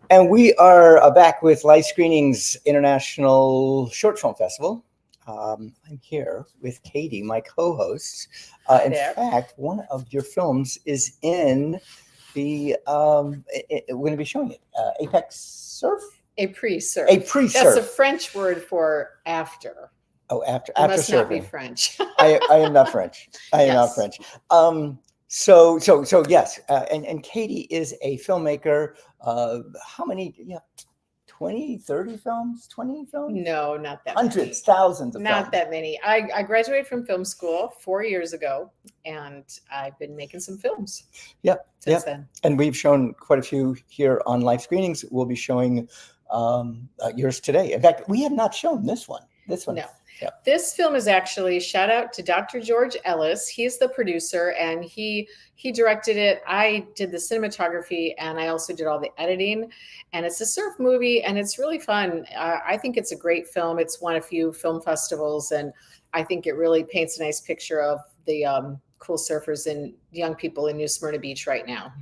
And we are back with Live Screenings International Short Film Festival. I'm here with Katie, my co-host. In fact, one of your films is in the, we're going to be showing it, Apex Surf? A pre-surf. A pre-surf. That's a French word for after. Oh, after It must surfing. not be French. I am not French. I am not French. So yes, and Katie is a filmmaker. How many? Yeah, 20, 30 films, 20 films? No, not that Hundreds, many. thousands of films. Not that many. I graduated from film school 4 years ago, and I've been making some films. Yep. Since then. And we've shown quite a few here on Live Screenings. We'll be showing yours today. In fact, we have not shown this one. No. Yep. This film is actually, shout out to Dr. George Ellis. He's the producer, and he directed it. I did the cinematography, and I also did all the editing. And it's a surf movie, and it's really fun. I think it's a great film. It's won a few film festivals, and I think it really paints a nice picture of the cool surfers and young people in New Smyrna Beach right now.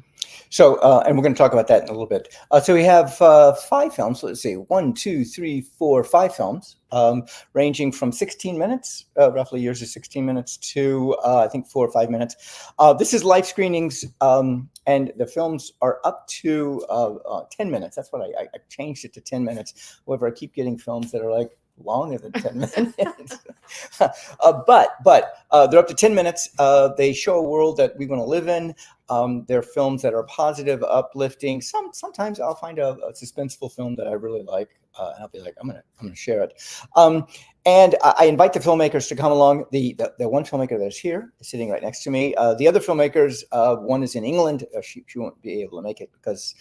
So, and we're going to talk about that in a little bit. So we have 5 films. Let's see, 1, 2, 3, 4, 5 films, ranging from 16 minutes, roughly yours is 16 minutes, to I think 4 or 5 minutes. This is Live Screenings, and the films are up to 10 minutes. That's what I changed it to 10 minutes. However, I keep getting films that are like longer than 10 minutes. But they're up to 10 minutes. They show a world that we want to live in. They're films that are positive, uplifting. Sometimes I'll find a suspenseful film that I really like, and I'll be like, I'm gonna share it. And I invite the filmmakers to come along. The one filmmaker that's here is sitting right next to me. The other filmmakers, one is in England. She won't be able to make it because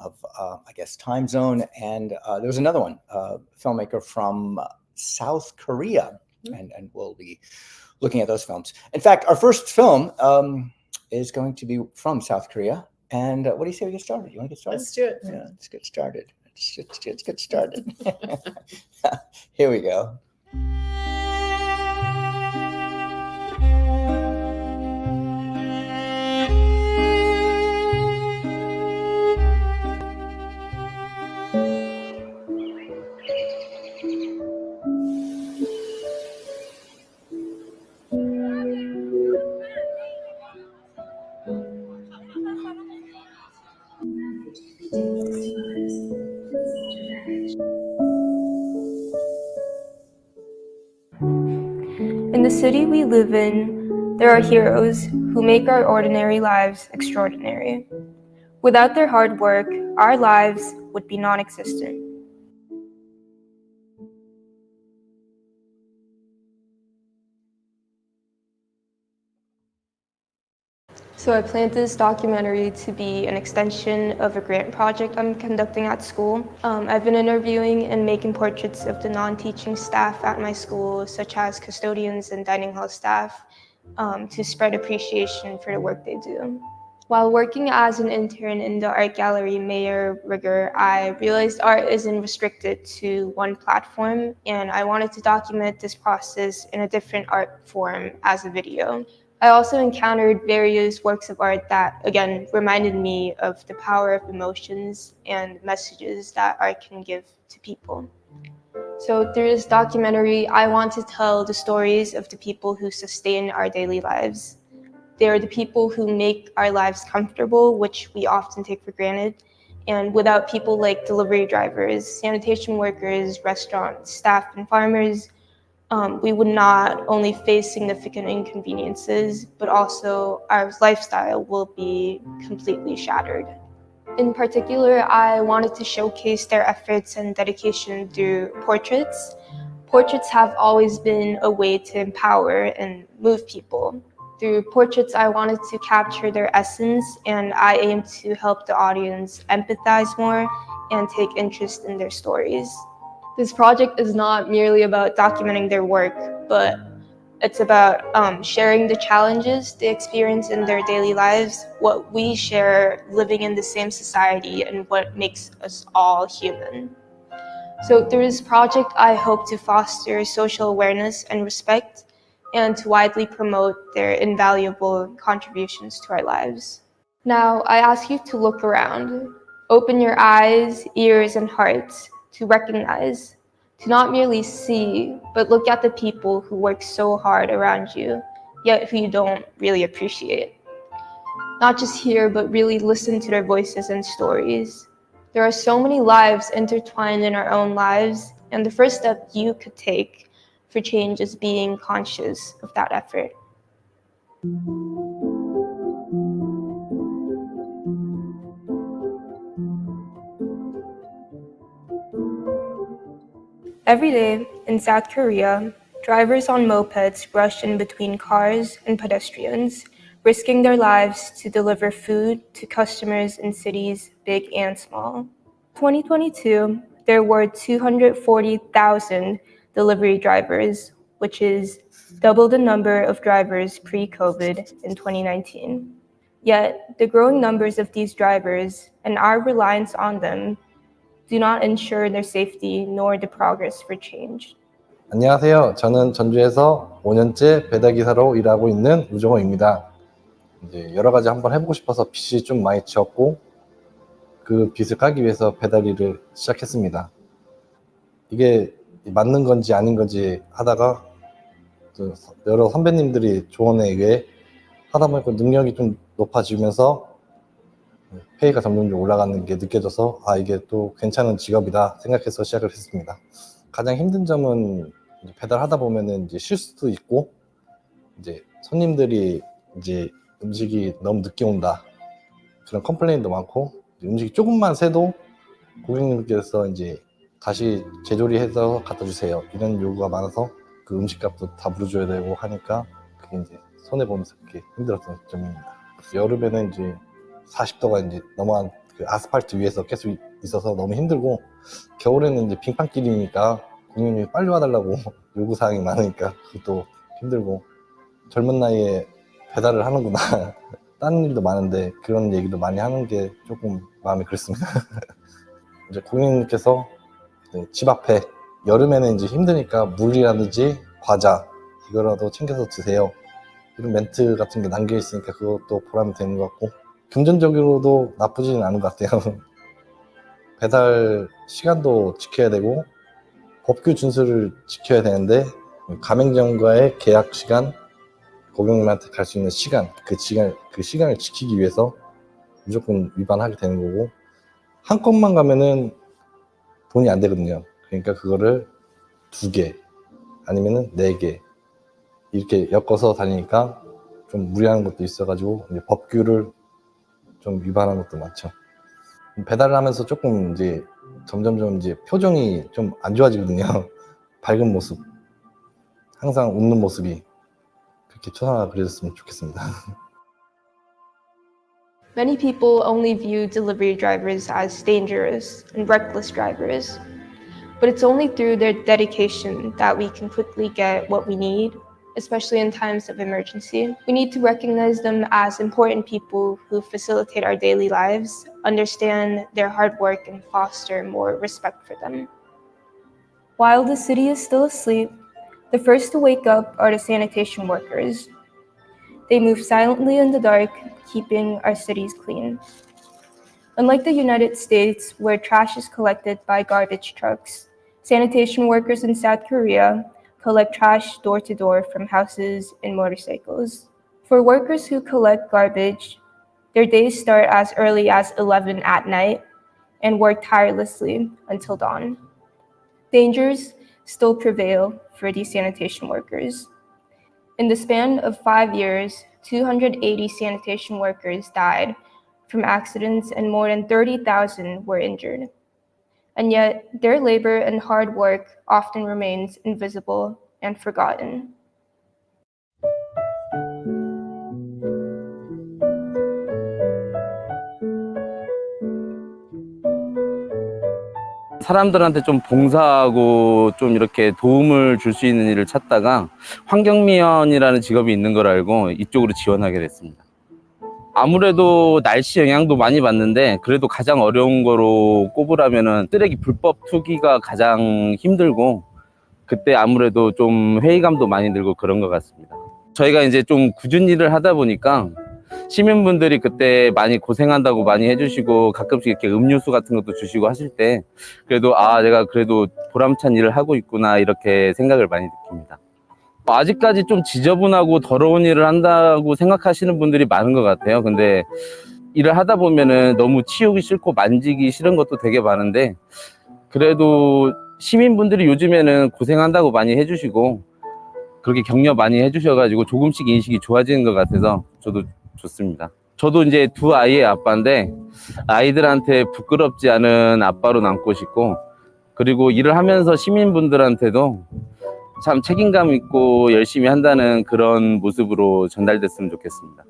of I guess time zone. And there was another one, filmmaker from South Korea, and we'll be looking at those films. In fact, our first film is going to be from South Korea. And what do you say we get started? You want to get started? Let's do it. Yeah, let's get started. Let's get started. Here we go. In the city we live in, there are heroes who make our ordinary lives extraordinary. Without their hard work, our lives would be non-existent. So I planned this documentary to be an extension of a grant project I'm conducting at school. I've been interviewing and making portraits of the non-teaching staff at my school, such as custodians and dining hall staff, to spread appreciation for the work they do. While working as an intern in the art gallery Mayor Rigger, I realized art isn't restricted to one platform, and I wanted to document this process in a different art form as a video. I also encountered various works of art that, again, reminded me of the power of emotions and messages that art can give to people. So through this documentary, I want to tell the stories of the people who sustain our daily lives. They are the people who make our lives comfortable, which we often take for granted. And without people like delivery drivers, sanitation workers, restaurant staff, and farmers, we would not only face significant inconveniences, but also our lifestyle will be completely shattered. In particular, I wanted to showcase their efforts and dedication through portraits. Portraits have always been a way to empower and move people. Through portraits, I wanted to capture their essence, and I aim to help the audience empathize more and take interest in their stories. This project is not merely about documenting their work, but it's about sharing the challenges they experience in their daily lives, what we share living in the same society, and what makes us all human. So through this project, I hope to foster social awareness and respect, and to widely promote their invaluable contributions to our lives. Now, I ask you to look around. Open your eyes, ears, and hearts to recognize, to not merely see, but look at the people who work so hard around you, yet who you don't really appreciate. Not just hear, but really listen to their voices and stories. There are so many lives intertwined in our own lives, and the first step you could take for change is being conscious of that effort. Every day in South Korea, drivers on mopeds rush in between cars and pedestrians, risking their lives to deliver food to customers in cities big and small. 2022, there were 240,000 delivery drivers, which is double the number of drivers pre-COVID in 2019. Yet, the growing numbers of these drivers and our reliance on them do not ensure their safety nor the progress for change. 안녕하세요. 저는 전주에서 5년째 배달기사로 일하고 있는 우정호입니다. 이제 여러 가지 한번 해보고 싶어서 빚이 좀 많이 지었고 그 빚을 까기 위해서 배달 일을 시작했습니다. 이게 맞는 건지 아닌 건지 하다가 여러 선배님들이 조언에 의해 하다 보니까 능력이 좀 높아지면서 페이가 점점 올라가는 게 느껴져서 이게 또 괜찮은 직업이다 생각해서 시작을 했습니다. 가장 힘든 점은 배달하다 보면은 이제 실수도 있고 이제 손님들이 이제 음식이 너무 늦게 온다 그런 컴플레인도 많고 음식이 조금만 새도 고객님께서 이제 다시 재조리해서 갖다 주세요 이런 요구가 많아서 그 음식값도 다 물어줘야 되고 하니까 그게 이제 손해 보면서 그렇게 힘들었던 점입니다. 여름에는 이제 40도가 이제 넘어간 그 아스팔트 위에서 계속 있어서 너무 힘들고 겨울에는 이제 빙판길이니까 고객님이 빨리 와달라고 요구사항이 많으니까 그것도 힘들고 젊은 나이에 배달을 하는구나 다른 일도 많은데 그런 얘기도 많이 하는 게 조금 마음이 그렇습니다. 이제 고객님께서 집 앞에 여름에는 이제 힘드니까 물이라든지 과자 이거라도 챙겨서 드세요 이런 멘트 같은 게 남겨 있으니까 그것도 보람이 되는 것 같고 금전적으로도 나쁘지는 않은 것 같아요. 배달 시간도 지켜야 되고 법규 준수를 지켜야 되는데 가맹점과의 계약 시간, 고객님한테 갈 수 있는 시간, 그 시간을 지키기 위해서 무조건 위반하게 되는 거고 한 건만 가면은 돈이 안 되거든요. 그러니까 그거를 2개 아니면은 4개 이렇게 엮어서 다니니까 좀 무리하는 것도 있어가지고 이제 법규를 좀 위반한 것도 많죠. 배달을 하면서 조금 이제 점점점 이제 표정이 좀 안 좋아지거든요. 밝은 모습, 항상 웃는 모습이 그렇게 초상화가 그려졌으면 좋겠습니다. Many people only view delivery drivers as dangerous and reckless drivers, but it's only through their dedication that we can quickly get what we need, especially in times of emergency. We need to recognize them as important people who facilitate our daily lives, understand their hard work, and foster more respect for them. While the city is still asleep, the first to wake up are the sanitation workers. They move silently in the dark, keeping our cities clean. Unlike the United States, where trash is collected by garbage trucks, sanitation workers in South Korea collect trash door to door from houses and motorcycles. For workers who collect garbage, their days start as early as 11 at night and work tirelessly until dawn. Dangers still prevail for these sanitation workers. In the span of 5 years, 280 sanitation workers died from accidents and more than 30,000 were injured. And yet, their labor and hard work often remains invisible and forgotten. 사람들한테 좀 봉사하고 좀 이렇게 도움을 줄 수 있는 일을 찾다가 환경미원이라는 직업이 있는 걸 알고 이쪽으로 지원하게 됐습니다. 아무래도 날씨 영향도 많이 받는데 그래도 가장 어려운 거로 꼽으라면은 쓰레기 불법 투기가 가장 힘들고 그때 아무래도 좀 회의감도 많이 들고 그런 것 같습니다. 저희가 이제 좀 굳은 일을 하다 보니까 시민분들이 그때 많이 고생한다고 많이 해주시고 가끔씩 이렇게 음료수 같은 것도 주시고 하실 때 그래도 내가 그래도 보람찬 일을 하고 있구나 이렇게 생각을 많이 느낍니다. 아직까지 좀 지저분하고 더러운 일을 한다고 생각하시는 분들이 많은 것 같아요. 근데 일을 하다 보면은 너무 치우기 싫고 만지기 싫은 것도 되게 많은데 그래도 시민분들이 요즘에는 고생한다고 많이 해주시고 그렇게 격려 많이 해주셔가지고 조금씩 인식이 좋아지는 것 같아서 저도 좋습니다. 저도 이제 두 아이의 아빠인데 아이들한테 부끄럽지 않은 아빠로 남고 싶고 그리고 일을 하면서 시민분들한테도 참 책임감 있고 열심히 한다는 그런 모습으로 전달됐으면 좋겠습니다.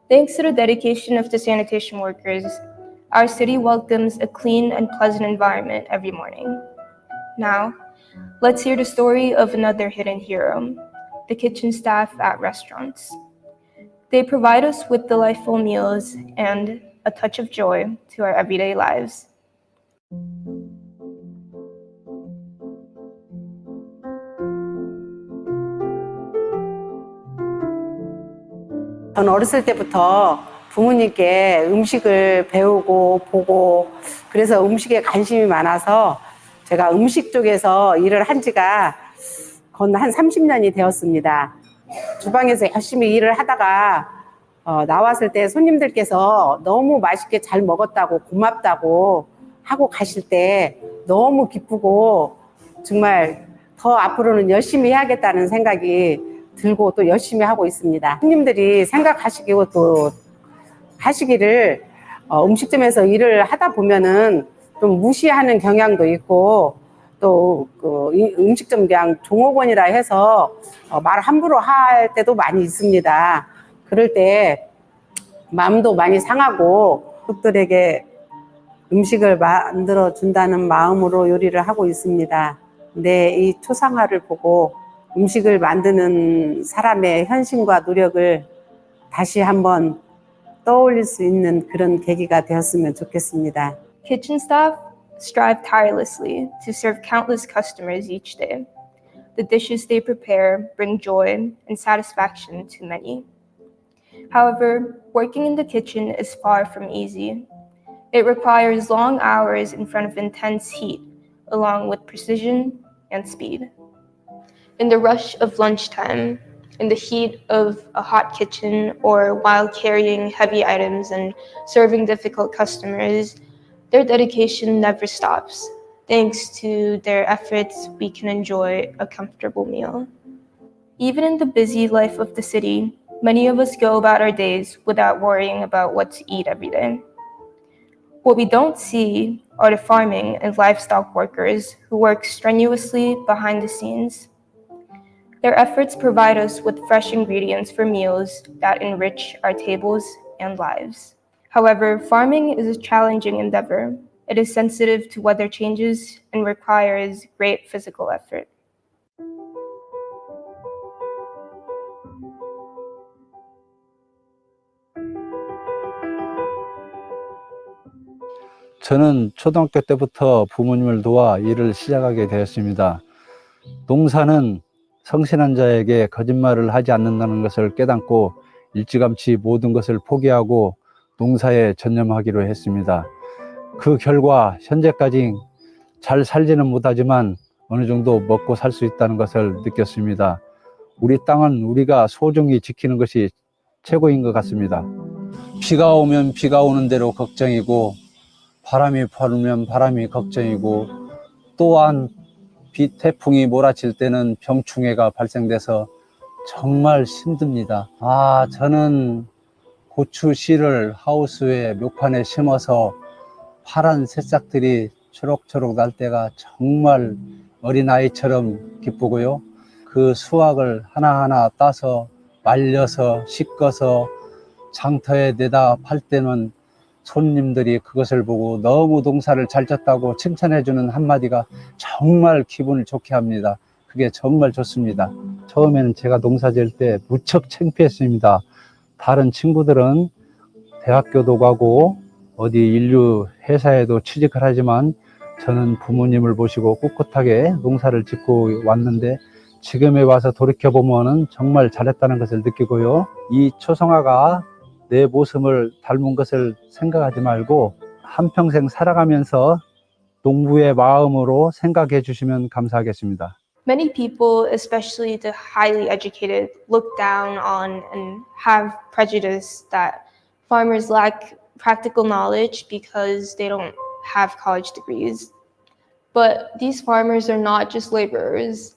Thanks to the dedication of the sanitation workers, our city welcomes a clean and pleasant environment every morning. Now, let's hear the story of another hidden hero, the kitchen staff at restaurants. They provide us with delightful meals and a touch of joy to our everyday lives. 저는 어렸을 때부터 부모님께 음식을 배우고 보고 그래서 음식에 관심이 많아서 제가 음식 쪽에서 일을 한 지가 건 한 30년이 되었습니다. 주방에서 열심히 일을 하다가 나왔을 때 손님들께서 너무 맛있게 잘 먹었다고 고맙다고 하고 가실 때 너무 기쁘고 정말 더 앞으로는 열심히 해야겠다는 생각이 들고 또 열심히 하고 있습니다. 손님들이 생각하시고 또 하시기를 음식점에서 일을 하다 보면은 좀 무시하는 경향도 있고 또 그 음식점 그냥 종업원이라 해서 말 함부로 할 때도 많이 있습니다. 그럴 때 마음도 많이 상하고 가족들에게 음식을 만들어 준다는 마음으로 요리를 하고 있습니다. 근데 이 초상화를 보고 음식을 만드는 사람의 헌신과 노력을 다시 한번 떠올릴 수 있는 그런 계기가 되었으면 좋겠습니다. Kitchen staff strive tirelessly to serve countless customers each day. The dishes they prepare bring joy and satisfaction to many. However, working in the kitchen is far from easy. It requires long hours in front of intense heat, along with precision and speed. In the rush of lunchtime, in the heat of a hot kitchen, or while carrying heavy items and serving difficult customers, their dedication never stops. Thanks to their efforts, we can enjoy a comfortable meal. Even in the busy life of the city, many of us go about our days without worrying about what to eat every day. What we don't see are the farming and livestock workers who work strenuously behind the scenes. Their efforts provide us with fresh ingredients for meals that enrich our tables and lives. However, farming is a challenging endeavor. It is sensitive to weather changes and requires great physical effort. 저는 초등학교 때부터 부모님을 도와 일을 시작하게 되었습니다. 농사는 성실한 자에게 거짓말을 하지 않는다는 것을 깨닫고 일찌감치 모든 것을 포기하고 농사에 전념하기로 했습니다. 그 결과 현재까지 잘 살지는 못하지만 어느 정도 먹고 살 수 있다는 것을 느꼈습니다. 우리 땅은 우리가 소중히 지키는 것이 최고인 것 같습니다. 비가 오면 비가 오는 대로 걱정이고 바람이 불면 바람이 걱정이고 또한 태풍이 몰아칠 때는 병충해가 발생돼서 정말 힘듭니다. 저는 고추 씨를 하우스에 묘판에 심어서 파란 새싹들이 초록초록 날 때가 정말 어린아이처럼 기쁘고요. 그 수확을 하나하나 따서 말려서 씻어서 장터에 내다 팔 때는 손님들이 그것을 보고 너무 농사를 잘 졌다고 칭찬해주는 한마디가 정말 기분을 좋게 합니다. 그게 정말 좋습니다. 처음에는 제가 농사 지을 때 무척 창피했습니다. 다른 친구들은 대학교도 가고 어디 인류 회사에도 취직을 하지만 저는 부모님을 모시고 꿋꿋하게 농사를 짓고 왔는데 지금에 와서 돌이켜보면 정말 잘했다는 것을 느끼고요. 이 초성화가 내 모습을 닮은 것을 생각하지 말고 한평생 살아가면서 농부의 마음으로 생각해 주시면 감사하겠습니다. Many people, especially the highly educated, look down on and have prejudice that farmers lack practical knowledge because they don't have college degrees. But these farmers are not just laborers.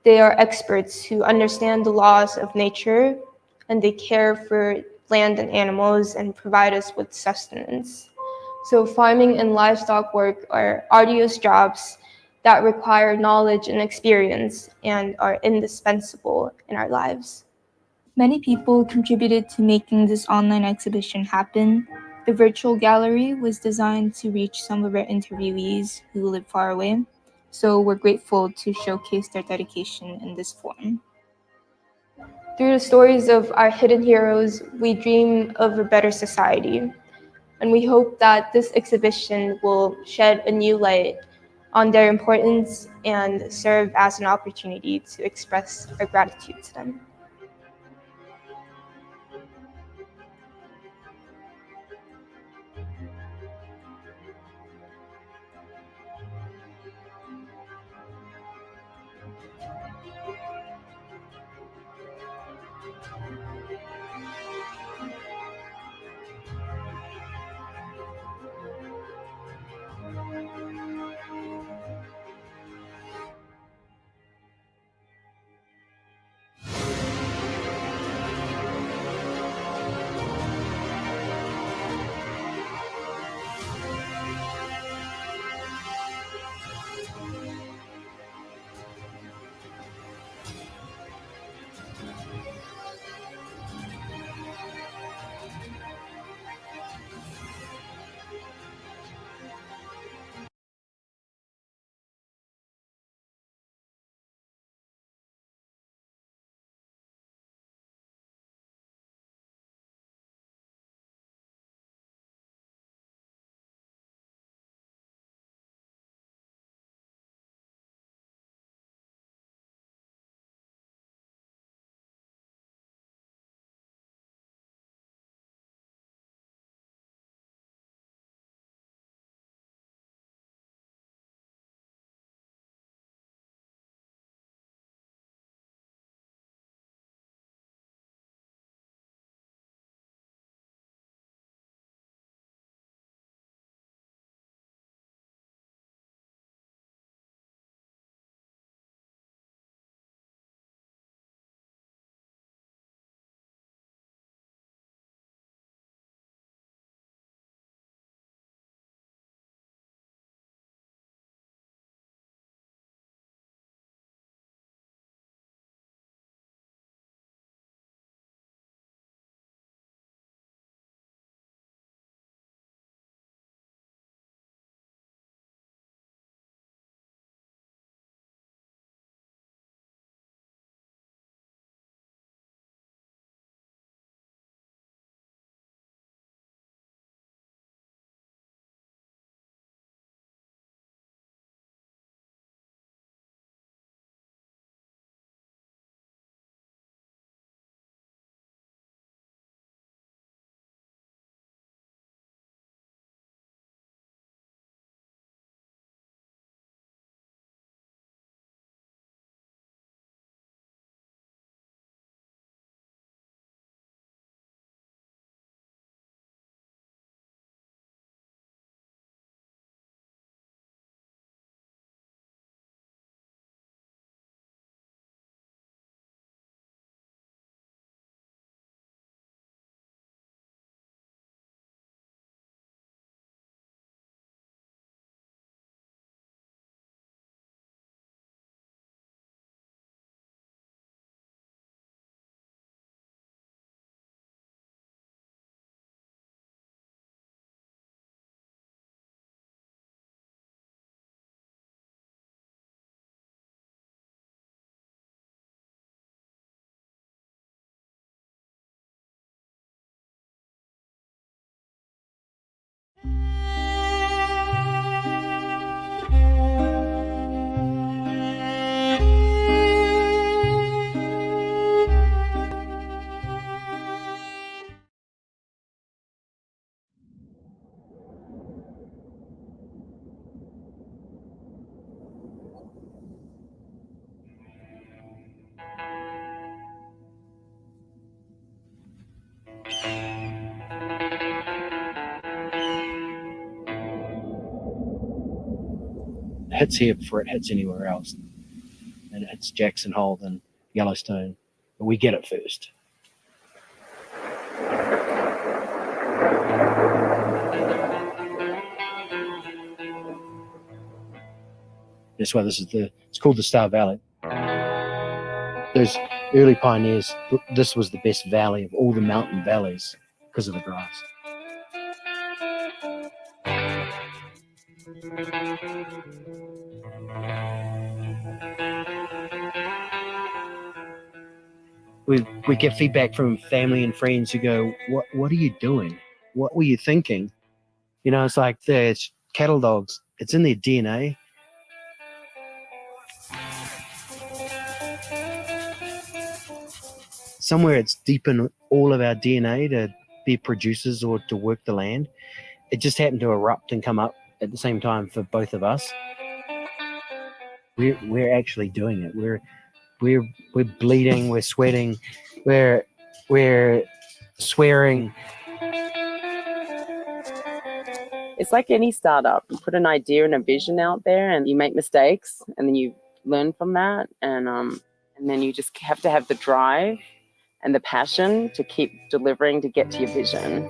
They are experts who understand the laws of nature, and they care for land and animals and provide us with sustenance. So farming and livestock work are arduous jobs that require knowledge and experience and are indispensable in our lives. Many people contributed to making this online exhibition happen. The virtual gallery was designed to reach some of our interviewees who live far away, so we're grateful to showcase their dedication in this form. Through the stories of our hidden heroes, we dream of a better society. And we hope that this exhibition will shed a new light on their importance and serve as an opportunity to express our gratitude to them. hits here before it hits anywhere else. And it hits Jackson Hole, then Yellowstone. But we get it first. That's why it's called the Star Valley. Those early pioneers, this was the best valley of all the mountain valleys because of the grass. We get feedback from family and friends who go, what are you doing? What were you thinking? You know, it's like there's cattle dogs. It's in their DNA. Somewhere it's deep in all of our DNA to be producers or to work the land. It just happened to erupt and come up at the same time for both of us. We're actually doing it. We're bleeding. We're sweating. We're swearing. It's like any startup. You put an idea and a vision out there, and you make mistakes, and then you learn from that, and then you just have to have the drive and the passion to keep delivering to get to your vision.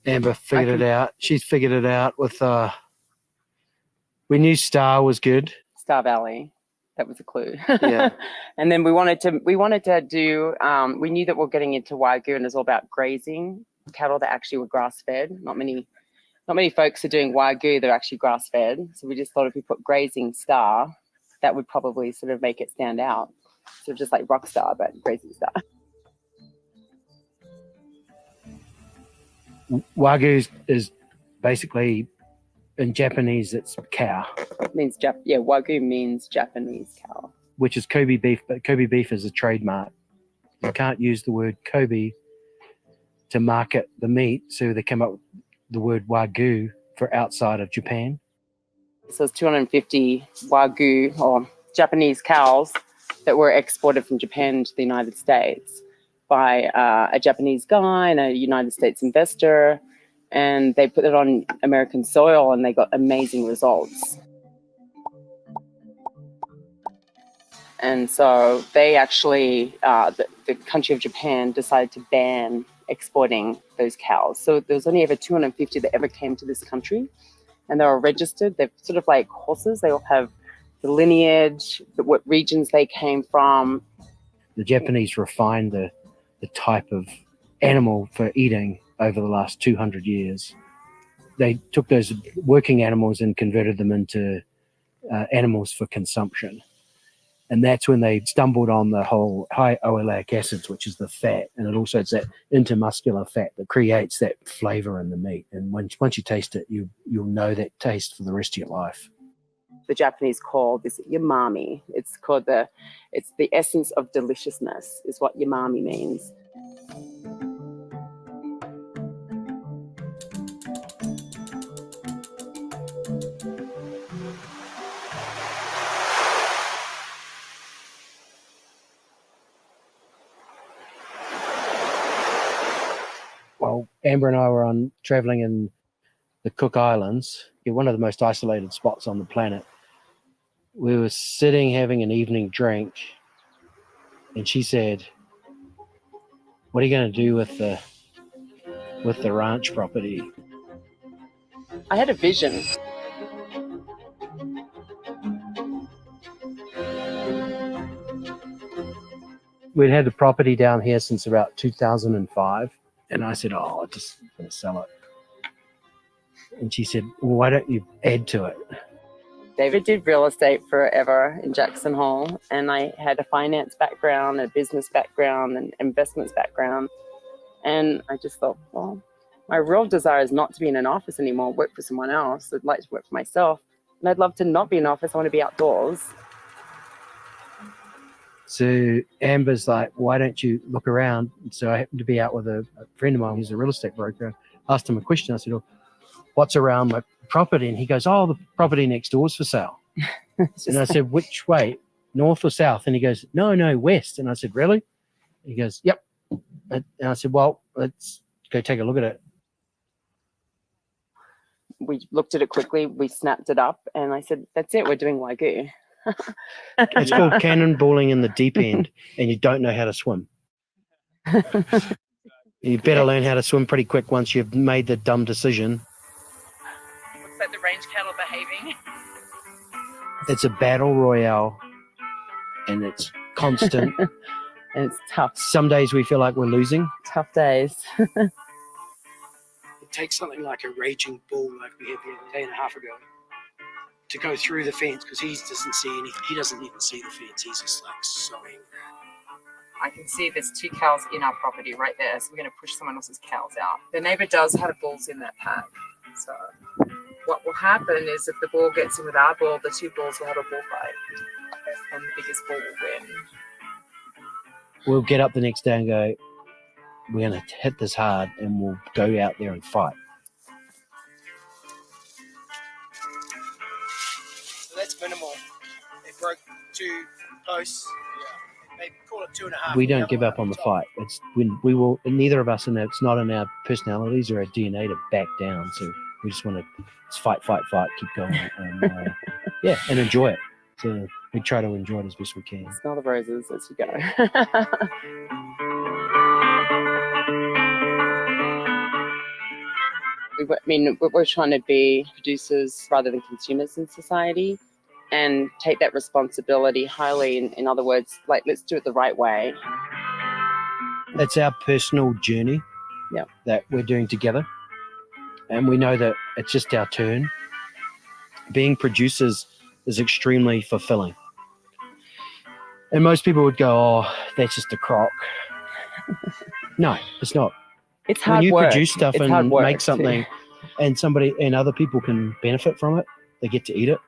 Amber figured it out. She's figured it out with we knew Star was good. Star Valley. That was a clue. Yeah. And then we wanted to do, we knew that we're getting into Wagyu, and it's all about grazing cattle that actually were grass fed. Not many folks are doing Wagyu, they're actually grass fed. So we just thought if we put grazing Star, that would probably sort of make it stand out. Sort of just like Rockstar, but grazing Star. Wagyu is basically, in Japanese, it's cow. It means Wagyu means Japanese cow. Which is Kobe beef, but Kobe beef is a trademark. You can't use the word Kobe to market the meat, so they came up with the word Wagyu for outside of Japan. So it's 250 Wagyu or Japanese cows that were exported from Japan to the United States by a Japanese guy and a United States investor, and they put it on American soil and they got amazing results. And so they actually, the country of Japan decided to ban exporting those cows. So there was only ever 250 that ever came to this country, and they were registered. They're sort of like horses. They all have the lineage, what regions they came from. The Japanese refined the type of animal for eating over the last 200 years. They took those working animals and converted them into animals for consumption. And that's when they stumbled on the whole high oleic acids, which is the fat. And it also it's that intermuscular fat that creates that flavor in the meat. And once you taste it, you'll know that taste for the rest of your life. The Japanese call this umami. It's the essence of deliciousness is what umami means. Well, Amber and I were traveling in the Cook Islands, one of the most isolated spots on the planet. We were sitting having an evening drink, and she said, "What are you going to do with the ranch property?" I had a vision. We'd had the property down here since about 2005. And I said, "Oh, I'm just going to sell it." And she said, "Well, why don't you add to it?" David did real estate forever in Jackson Hole, and I had a finance background, a business background, and investments background. And I just thought, well, my real desire is not to be in an office anymore, work for someone else. I'd like to work for myself. And I'd love to not be in an office. I want to be outdoors. So Amber's like, "Why don't you look around?" So I happened to be out with a friend of mine who's a real estate broker. I asked him a question. I said, "Oh, what's around my property?" And he goes, "Oh, the property next door is for sale." And I said, "Which way?" north or south? And he goes, no, west. And I said, really? He goes, yep. And I said, well, let's go take a look at it. We looked at it quickly, we snapped it up, and I said, that's it, we're doing Wagyu. It's called cannonballing in the deep end, and you don't know how to swim. You better learn how to swim pretty quick once you've made the dumb decision. Looks like the range cattle behaving. It's a battle royale, and it's constant. And it's tough. Some days we feel like we're losing. Tough days. It takes something like a raging bull like we had here a day and a half ago to go through the fence, because he doesn't even see the fence. He's just like so angry. I can see there's 2 cows in our property right there, so we're going to push someone else's cows out. The neighbour does have bulls in that pack, so what will happen is if the bull gets in with our bull, the 2 bulls will have a bullfight, and the biggest bull will win. We'll get up the next day and go, we're going to hit this hard, and we'll go out there and fight. So that's minimal. They broke 2 posts. They call it 2.5. We don't give up on the fight. It's when we will. Neither of us, and it's not in our personalities or our DNA to back down. So we just want to fight, keep going, and and enjoy it. So we try to enjoy it as best we can. Smell the roses as you go. We're trying to be producers rather than consumers in society, and take that responsibility highly. In other words, like, let's do it the right way. It's our personal journey that we're doing together, and we know that it's just our turn. Being producers is extremely fulfilling. And most people would go, oh, that's just a crock. No, it's not. It's hard when you work. Produce stuff it's and make something and other people can benefit from it, they get to eat it.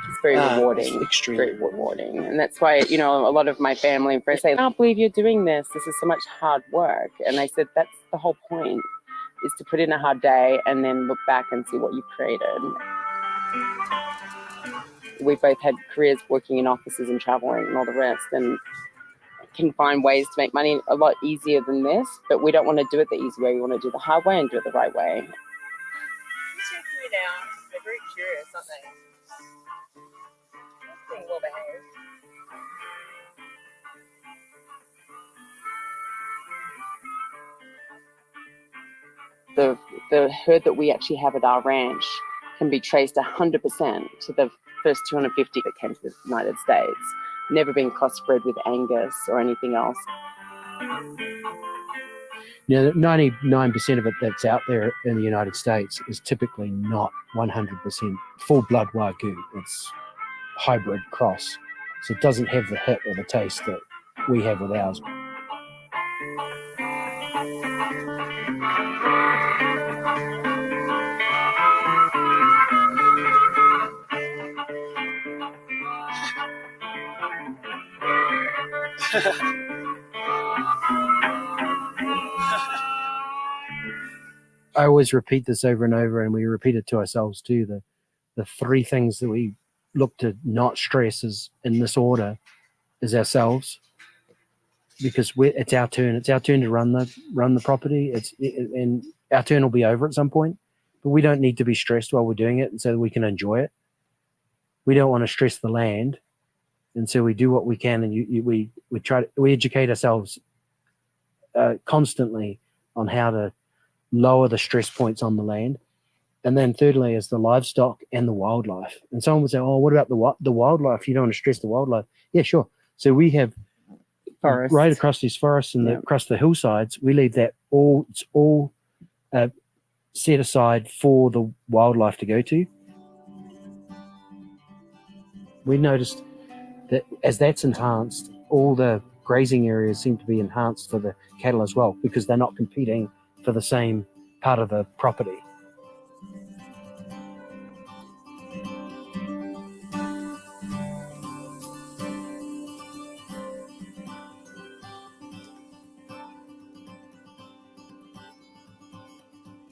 It's very rewarding. It's extremely very rewarding. And that's why, a lot of my family and friends say, I can't believe you're doing this. This is so much hard work. And I said, that's the whole point, is to put in a hard day and then look back and see what you've created. We both had careers working in offices and traveling and all the rest, and can find ways to make money a lot easier than this, but we don't want to do it the easy way. We want to do the hard way and do it the right way. These two now, they're very curious, aren't they? Being well behaved. The herd that we actually have at our ranch can be traced 100% to the first 250 that came to the United States. Never been crossbred with Angus or anything else. Now, 99% of it that's out there in the United States is typically not 100% full-blood Wagyu. It's hybrid cross. So it doesn't have the hit or the taste that we have with ours. I always repeat this over and over, and we repeat it to ourselves too. The 3 things that we look to not stress is, in this order, is ourselves, because it's our turn. It's our turn to run the property. And our turn will be over at some point, but we don't need to be stressed while we're doing it, and so that we can enjoy it. We don't want to stress the land, and so we do what we can, and we educate ourselves constantly on how to lower the stress points on the land. And then thirdly is the livestock and the wildlife. And someone would say, oh, what about the wildlife? You don't want to stress the wildlife. Yeah, sure. So we have forests right across these forests and across the hillsides. We leave that it's all set aside for the wildlife to go to. We noticed that as that's enhanced, all the grazing areas seem to be enhanced for the cattle as well, because they're not competing for the same part of the property.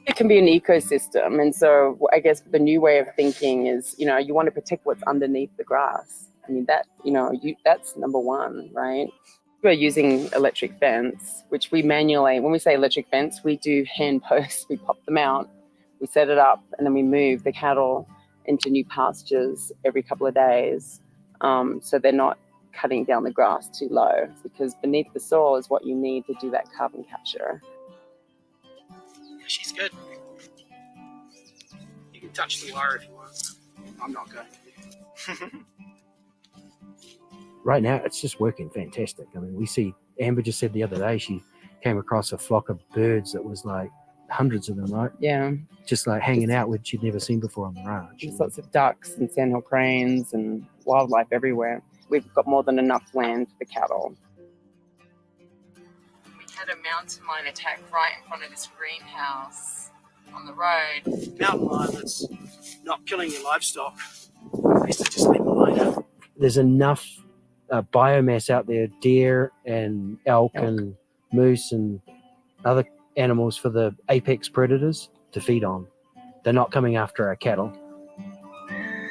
It can be an ecosystem, and so I guess the new way of thinking is, you want to protect what's underneath the grass, I mean, that, that's number one, right? We're using electric fence, which we manually, when we say electric fence, we do hand posts, we pop them out, we set it up, and then we move the cattle into new pastures every couple of days. So they're not cutting down the grass too low, because beneath the soil is what you need to do that carbon capture. Yeah, she's good. You can touch the wire if you want. I'm not going to. Right now, it's just working fantastic. I mean, we see, Amber just said the other day, she came across a flock of birds that was like hundreds of them, right? Yeah. Just like hanging out, which she'd never seen before on the ranch. There's lots of ducks and sandhill cranes and wildlife everywhere. We've got more than enough land for the cattle. We had a mountain lion attack right in front of this greenhouse on the road. Mountain lion that's not killing your livestock. I used to just leave them alone. There's enough biomass out there, deer and elk and moose and other animals for the apex predators to feed on. They're not coming after our cattle. They're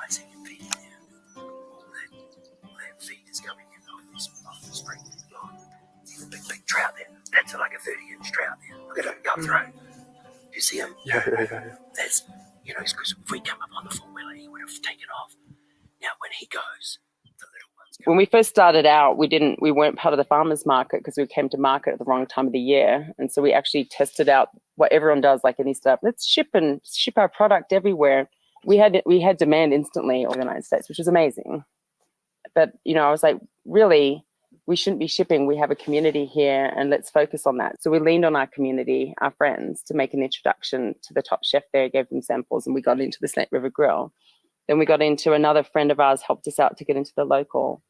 rising and feeding now. All that feed is coming in off the spring. See the big trout there? That's like a 30-inch trout there. Look at him come through. You see him? Yeah. That's, because if we come up on the four-wheeler, he would have taken off. Now, when he goes, the little ones go. When we first started out, we weren't part of the farmers market because we came to market at the wrong time of the year. And so we actually tested out what everyone does, like any startup. Let's ship our product everywhere. We had demand instantly in the United States, which was amazing. But, I was like, really, we shouldn't be shipping. We have a community here and let's focus on that. So we leaned on our community, our friends, to make an introduction to the top chef there, gave them samples, and we got into the Snake River Grill. Then we got into another friend of ours, helped us out to get into the local.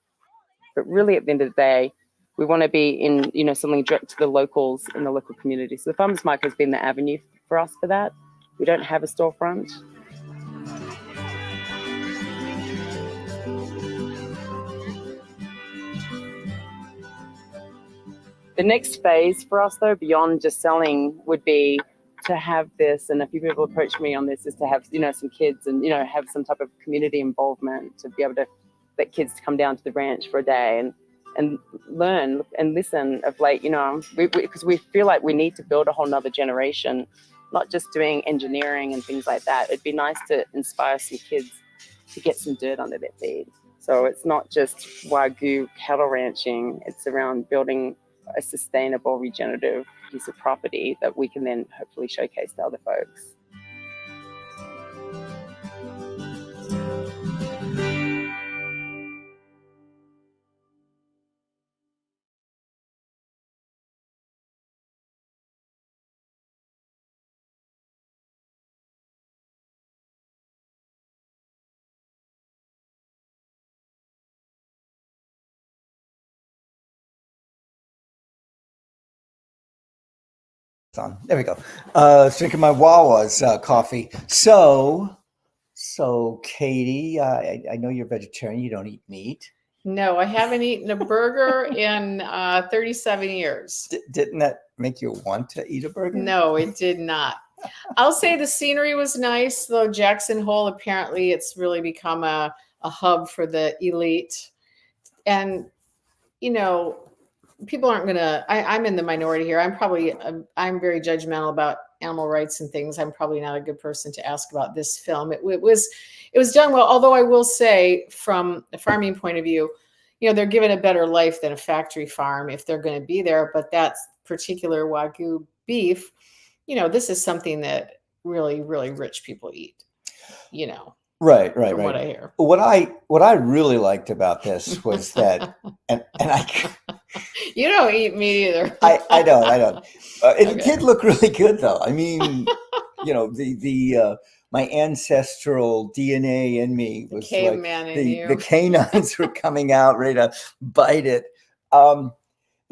But really at the end of the day, we want to be in, something direct to the locals in the local community. So the farmers market has been the avenue for us for that. We don't have a storefront. The next phase for us, though, beyond just selling, would be to have this, and a few people approached me on this, is to have, some kids and, have some type of community involvement, to be able to let kids come down to the ranch for a day and learn and listen of because we feel like we need to build a whole nother generation, not just doing engineering and things like that. It'd be nice to inspire some kids to get some dirt under their feet. So it's not just Wagyu cattle ranching, it's around building a sustainable, regenerative piece of property that we can then hopefully showcase to other folks. On. There we go. Drinking my Wawa's coffee. So Katie, I know you're vegetarian. You don't eat meat. No, I haven't eaten a burger in 37 years. Didn't that make you want to eat a burger? No, it did not. I'll say the scenery was nice, though. Jackson Hole, apparently it's really become a hub for the elite. And, people aren't going to, I'm in the minority here. I'm very judgmental about animal rights and things. I'm probably not a good person to ask about this film. It was done well, although I will say from a farming point of view, they're given a better life than a factory farm if they're going to be there. But that particular Wagyu beef, this is something that really, really rich people eat, Right. From what I hear. What I really liked about this was that, and I. You don't eat meat either. I don't. It Okay. did look really good, though. I mean, the my ancestral DNA in me was caveman in you. the canines were coming out, ready to bite it. The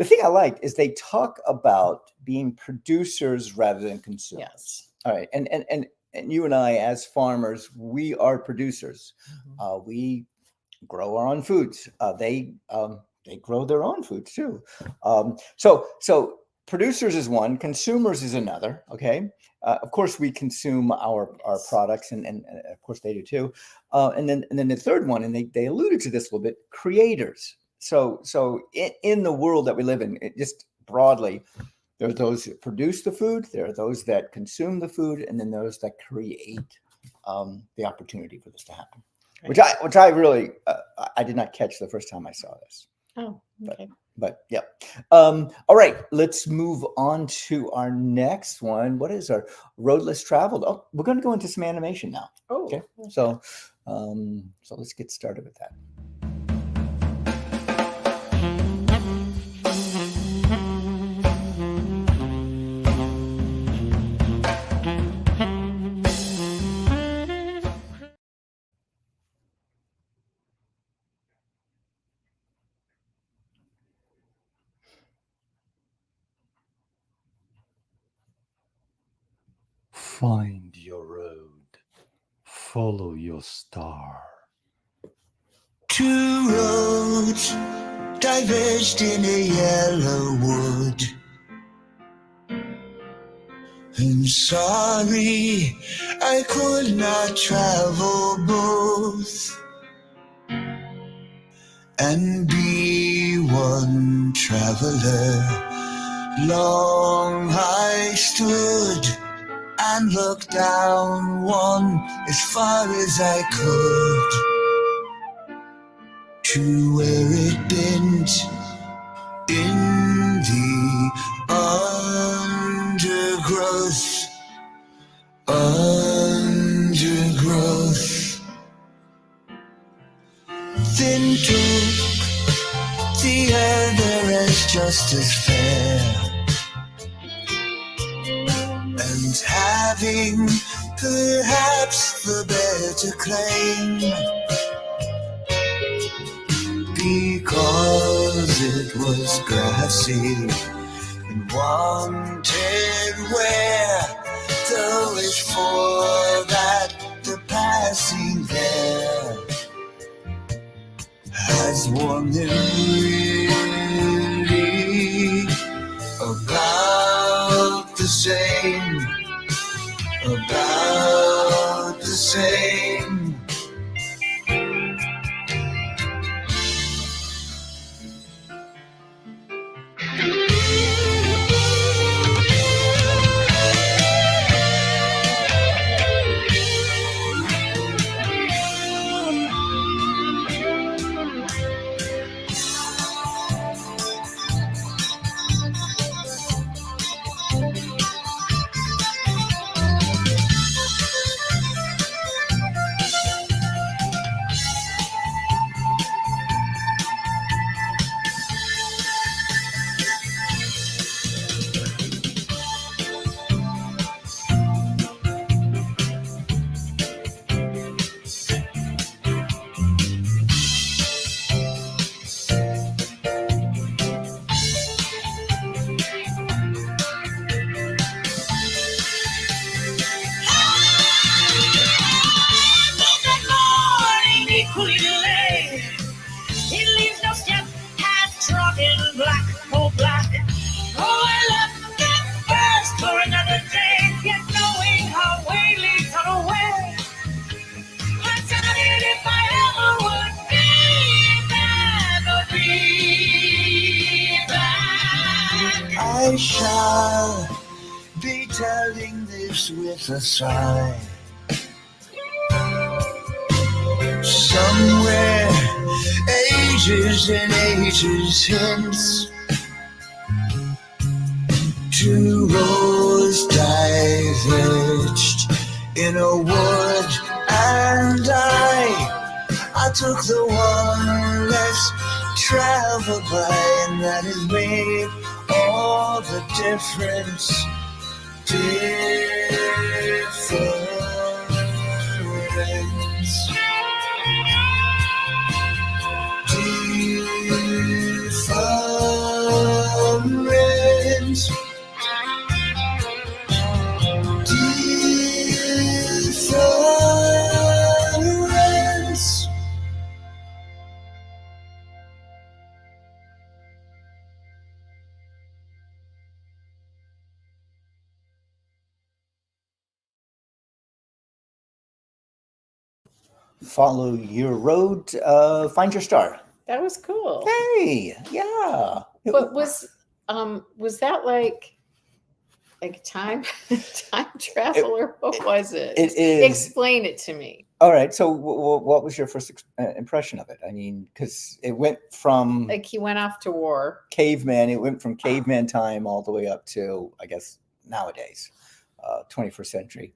thing I liked is they talk about being producers rather than consumers. Yes. All right, and you and I, as farmers, we are producers. Mm-hmm. We grow our own foods. They grow their own foods too. So producers is one, consumers is another. Okay, of course we consume our products, and of course they do too. And then the third one, and they alluded to this a little bit, creators. So in the world that we live in, just broadly, there are those that produce the food, there are those that consume the food, and then those that create the opportunity for this to happen. Which I really I did not catch the first time I saw this. Oh, okay. But yeah. All right, let's move on to our next one. What is our road less traveled? Oh, we're going to go into some animation now. Oh, okay. So let's get started with that. Find your road. Follow your star. Two roads diverged in a yellow wood. I'm sorry I could not travel both and be one traveler. Long I stood and looked down one as far as I could to where it bent in the undergrowth. Then took the other as just as fair, and having perhaps the better claim, because it was grassy and wanted wear, though it's for that the passing there has worn them really about the same, about the same. I shall be telling this with a sigh. Somewhere, ages and ages hence, two roads diverged in a wood, and I took the one less traveled by, and that has made all the difference. Follow Your Road, Find Your Star. That was cool. Hey, yeah. But was that like time travel, or what was it? It is. Explain it to me. All right. So, what was your first impression of it? I mean, because it went from Like he went off to war. caveman. It went from caveman time all the way up to, I guess, nowadays, 21st century.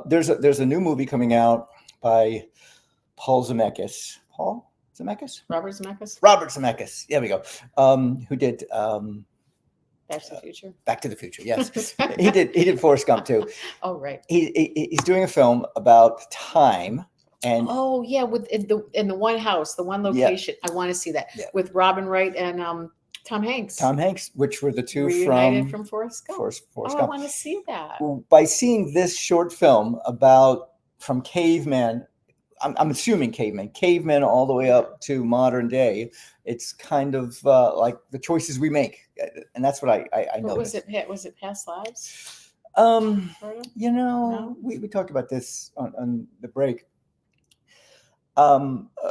There's a new movie coming out by Paul Zemeckis. Paul Zemeckis? Robert Zemeckis. Robert Zemeckis. There we go. Who did Back to the Future. Back to the Future? Yes, he did Forrest Gump too. Oh right. He's doing a film about time. And oh yeah, with in the one house, the one location. I want to see that with Robin Wright and Tom Hanks. Tom Hanks, which were the two reunited from Forrest Gump. Forrest oh, Gump. I want to see that. By seeing this short film about from caveman, I'm assuming caveman all the way up to modern day, it's kind of like the choices we make, and that's what I know. Was it Past Lives? You know, No? we talked about this on the break.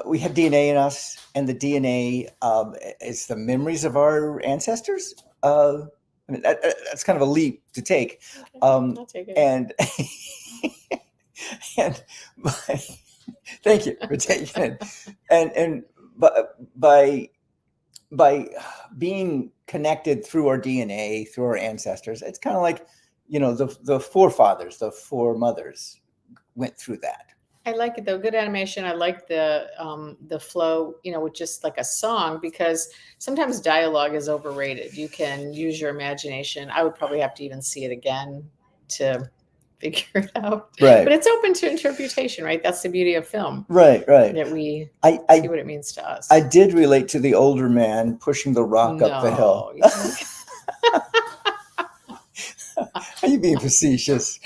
We have DNA in us, and the DNA is the memories of our ancestors. I mean, that's kind of a leap to take. Okay, I'll take it. And and thank you for taking it. And by being connected through our DNA, through our ancestors, it's kind of like, you know, the forefathers, the foremothers went through that. I like it though. Good animation. I like the flow, you know, with just like a song, because sometimes dialogue is overrated. You can use your imagination. I would probably have to even see it again to figure it out. Right. But it's open to interpretation, right? That's the beauty of film. Right. That we see what it means to us. I did relate to the older man pushing the rock up the hill. Are you being facetious?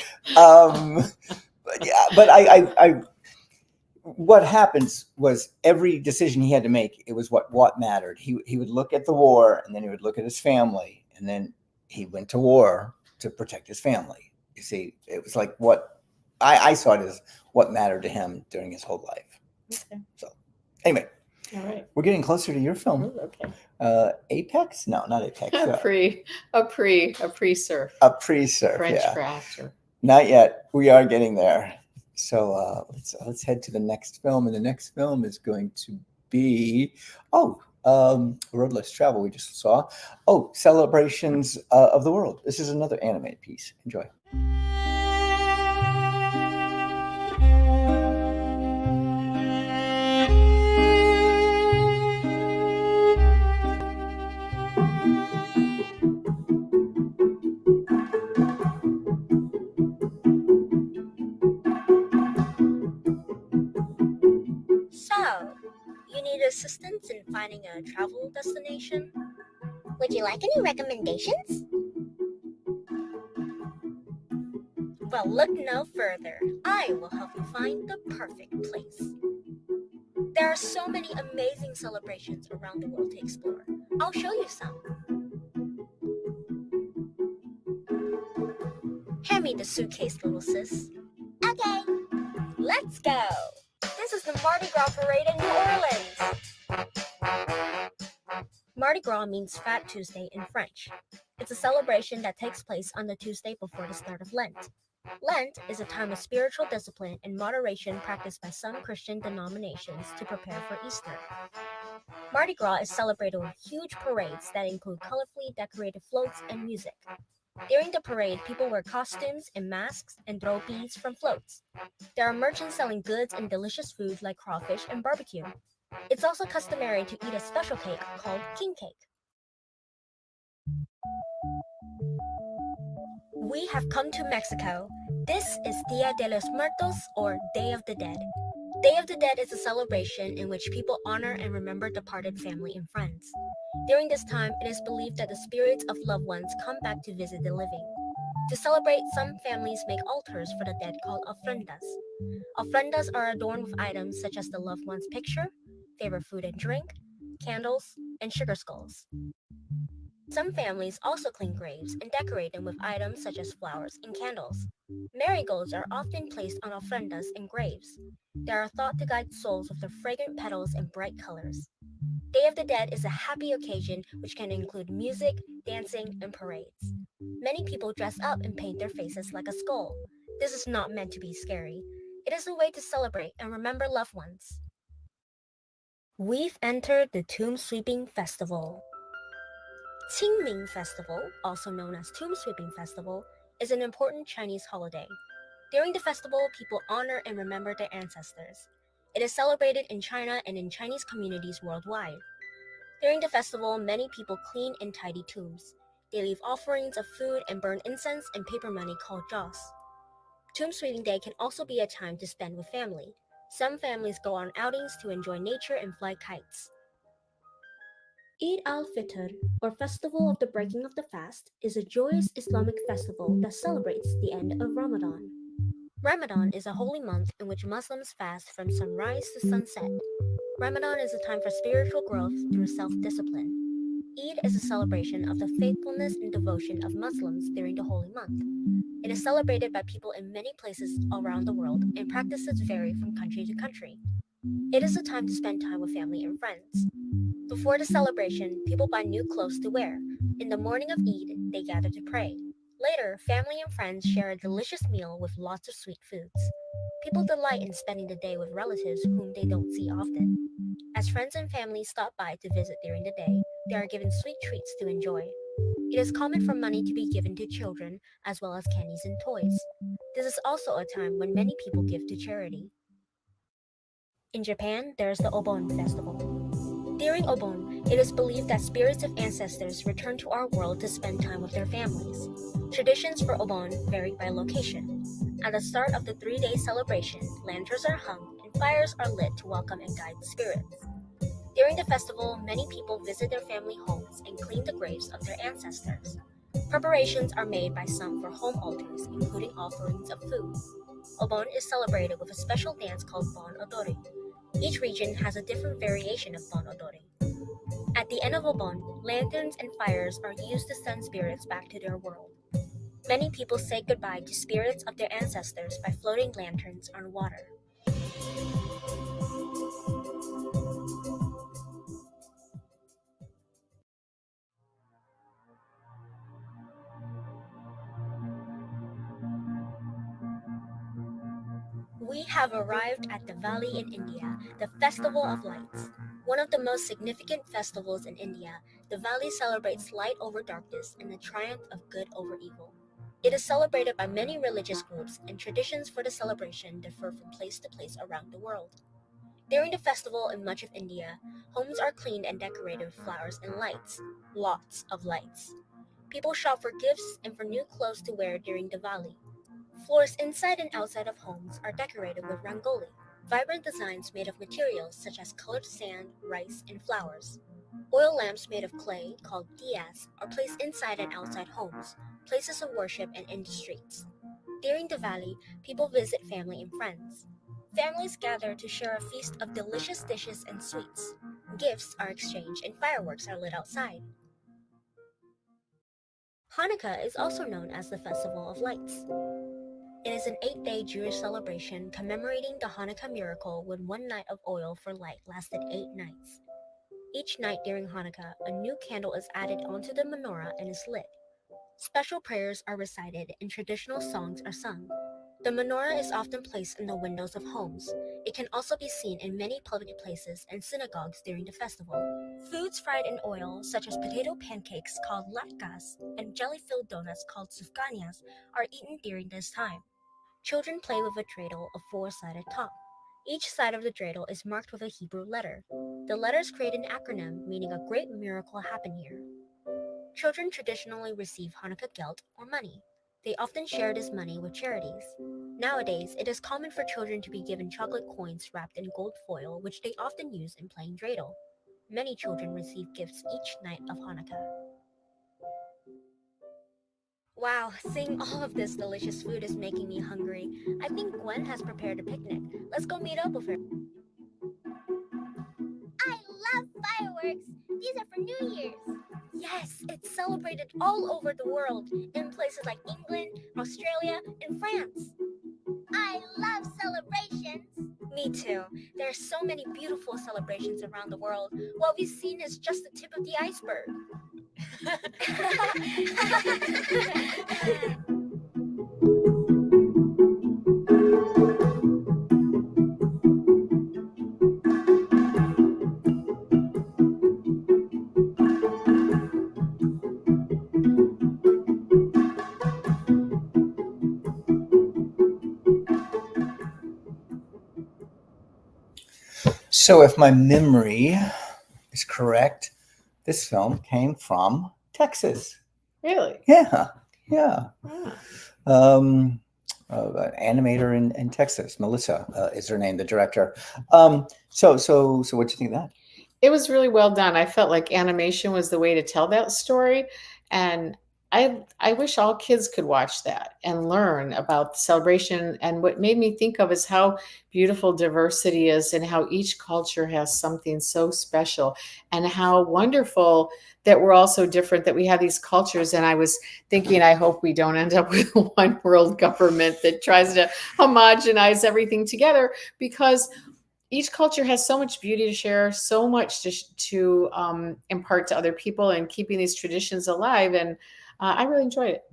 But I what happens was every decision he had to make, it was what mattered. He would look at the war, and then he would look at his family, and then he went to war to protect his family. You see, it was like what I saw it as what mattered to him during his whole life. Okay. So anyway, all right, we're getting closer to your film. Ooh, okay. Apex? No, not Apex. a pre-surf. A pre-surf. French yeah. craft. Not yet. We are getting there. So let's head to the next film, and the next film is going to be Road Less Travel. We just saw. Oh, Celebrations of the World. This is another animated piece. Enjoy. So, you need assistance in finding a travel destination? Would you like any recommendations? Well, look no further. I will help you find the perfect place. There are so many amazing celebrations around the world to explore. I'll show you some. Hand me the suitcase, little sis. Okay, let's go. This is the Mardi Gras parade in New Orleans. Mardi Gras means Fat Tuesday in French. It's a celebration that takes place on the Tuesday before the start of Lent. Lent is a time of spiritual discipline and moderation practiced by some Christian denominations to prepare for Easter. Mardi Gras is celebrated with huge parades that include colorfully decorated floats and music. During the parade, people wear costumes and masks and throw beads from floats. There are merchants selling goods and delicious food like crawfish and barbecue. It's also customary to eat a special cake called king cake. We have come to Mexico. This is Dia de los Muertos, or Day of the Dead. Day of the Dead is a celebration in which people honor and remember departed family and friends. During this time, it is believed that the spirits of loved ones come back to visit the living. To celebrate, some families make altars for the dead called ofrendas. Ofrendas are adorned with items such as the loved one's picture, favorite food and drink, candles, and sugar skulls. Some families also clean graves and decorate them with items such as flowers and candles. Marigolds are often placed on ofrendas and graves. They are thought to guide souls with their fragrant petals and bright colors. Day of the Dead is a happy occasion which can include music, dancing, and parades. Many people dress up and paint their faces like a skull. This is not meant to be scary. It is a way to celebrate and remember loved ones. We've entered the Tomb Sweeping Festival. Qingming Festival, also known as Tomb Sweeping Festival, is an important Chinese holiday. During the festival, people honor and remember their ancestors. It is celebrated in China and in Chinese communities worldwide. During the festival, many people clean and tidy tombs. They leave offerings of food and burn incense and paper money called joss. Tomb Sweeping Day can also be a time to spend with family. Some families go on outings to enjoy nature and fly kites. Eid al-Fitr, or Festival of the Breaking of the Fast, is a joyous Islamic festival that celebrates the end of Ramadan. Ramadan is a holy month in which Muslims fast from sunrise to sunset. Ramadan is a time for spiritual growth through self-discipline. Eid is a celebration of the faithfulness and devotion of Muslims during the holy month. It is celebrated by people in many places around the world, and practices vary from country to country. It is a time to spend time with family and friends. Before the celebration, people buy new clothes to wear. In the morning of Eid, they gather to pray. Later, family and friends share a delicious meal with lots of sweet foods. People delight in spending the day with relatives whom they don't see often. As friends and family stop by to visit during the day, they are given sweet treats to enjoy. It is common for money to be given to children, as well as candies and toys. This is also a time when many people give to charity. In Japan, there is the Obon Festival. During Obon, it is believed that spirits of ancestors return to our world to spend time with their families. Traditions for Obon vary by location. At the start of the 3-day celebration, lanterns are hung and fires are lit to welcome and guide the spirits. During the festival, many people visit their family homes and clean the graves of their ancestors. Preparations are made by some for home altars, including offerings of food. Obon is celebrated with a special dance called Bon Odori. Each region has a different variation of Bon Odori. At the end of Obon, lanterns and fires are used to send spirits back to their world. Many people say goodbye to spirits of their ancestors by floating lanterns on water. We have arrived at Diwali in India, the Festival of Lights. One of the most significant festivals in India, Diwali celebrates light over darkness and the triumph of good over evil. It is celebrated by many religious groups, and traditions for the celebration differ from place to place around the world. During the festival in much of India, homes are cleaned and decorated with flowers and lights, lots of lights. People shop for gifts and for new clothes to wear during Diwali. Floors inside and outside of homes are decorated with rangoli, vibrant designs made of materials such as colored sand, rice, and flowers. Oil lamps made of clay, called diyas, are placed inside and outside homes, places of worship, and in the streets. During Diwali, people visit family and friends. Families gather to share a feast of delicious dishes and sweets. Gifts are exchanged and fireworks are lit outside. Hanukkah is also known as the Festival of Lights. It is an 8-day Jewish celebration commemorating the Hanukkah miracle when one night of oil for light lasted 8 nights. Each night during Hanukkah, a new candle is added onto the menorah and is lit. Special prayers are recited and traditional songs are sung. The menorah is often placed in the windows of homes. It can also be seen in many public places and synagogues during the festival. Foods fried in oil, such as potato pancakes called latkes and jelly-filled donuts called sufganiyas, are eaten during this time. Children play with a dreidel, a 4-sided top. Each side of the dreidel is marked with a Hebrew letter. The letters create an acronym meaning a great miracle happened here. Children traditionally receive Hanukkah geld or money. They often share this money with charities. Nowadays, it is common for children to be given chocolate coins wrapped in gold foil, which they often use in playing dreidel. Many children receive gifts each night of Hanukkah. Wow, seeing all of this delicious food is making me hungry. I think Gwen has prepared a picnic. Let's go meet up with her. I love fireworks. These are for New Year's. Yes, it's celebrated all over the world, in places like England, Australia, and France. I love celebrations. Me too. There are so many beautiful celebrations around the world. What we've seen is just the tip of the iceberg. So if my memory is correct, this film came from Texas. Really? Yeah, yeah. Ah. An animator in Texas, Melissa is her name, the director. So what do you think of that? It was really well done. I felt like animation was the way to tell that story, and I wish all kids could watch that and learn about the celebration. And what made me think of is how beautiful diversity is, and how each culture has something so special, and how wonderful that we're all so different, that we have these cultures. And I was thinking, I hope we don't end up with one world government that tries to homogenize everything together, because each culture has so much beauty to share, so much to impart to other people, and keeping these traditions alive. And I really enjoyed it.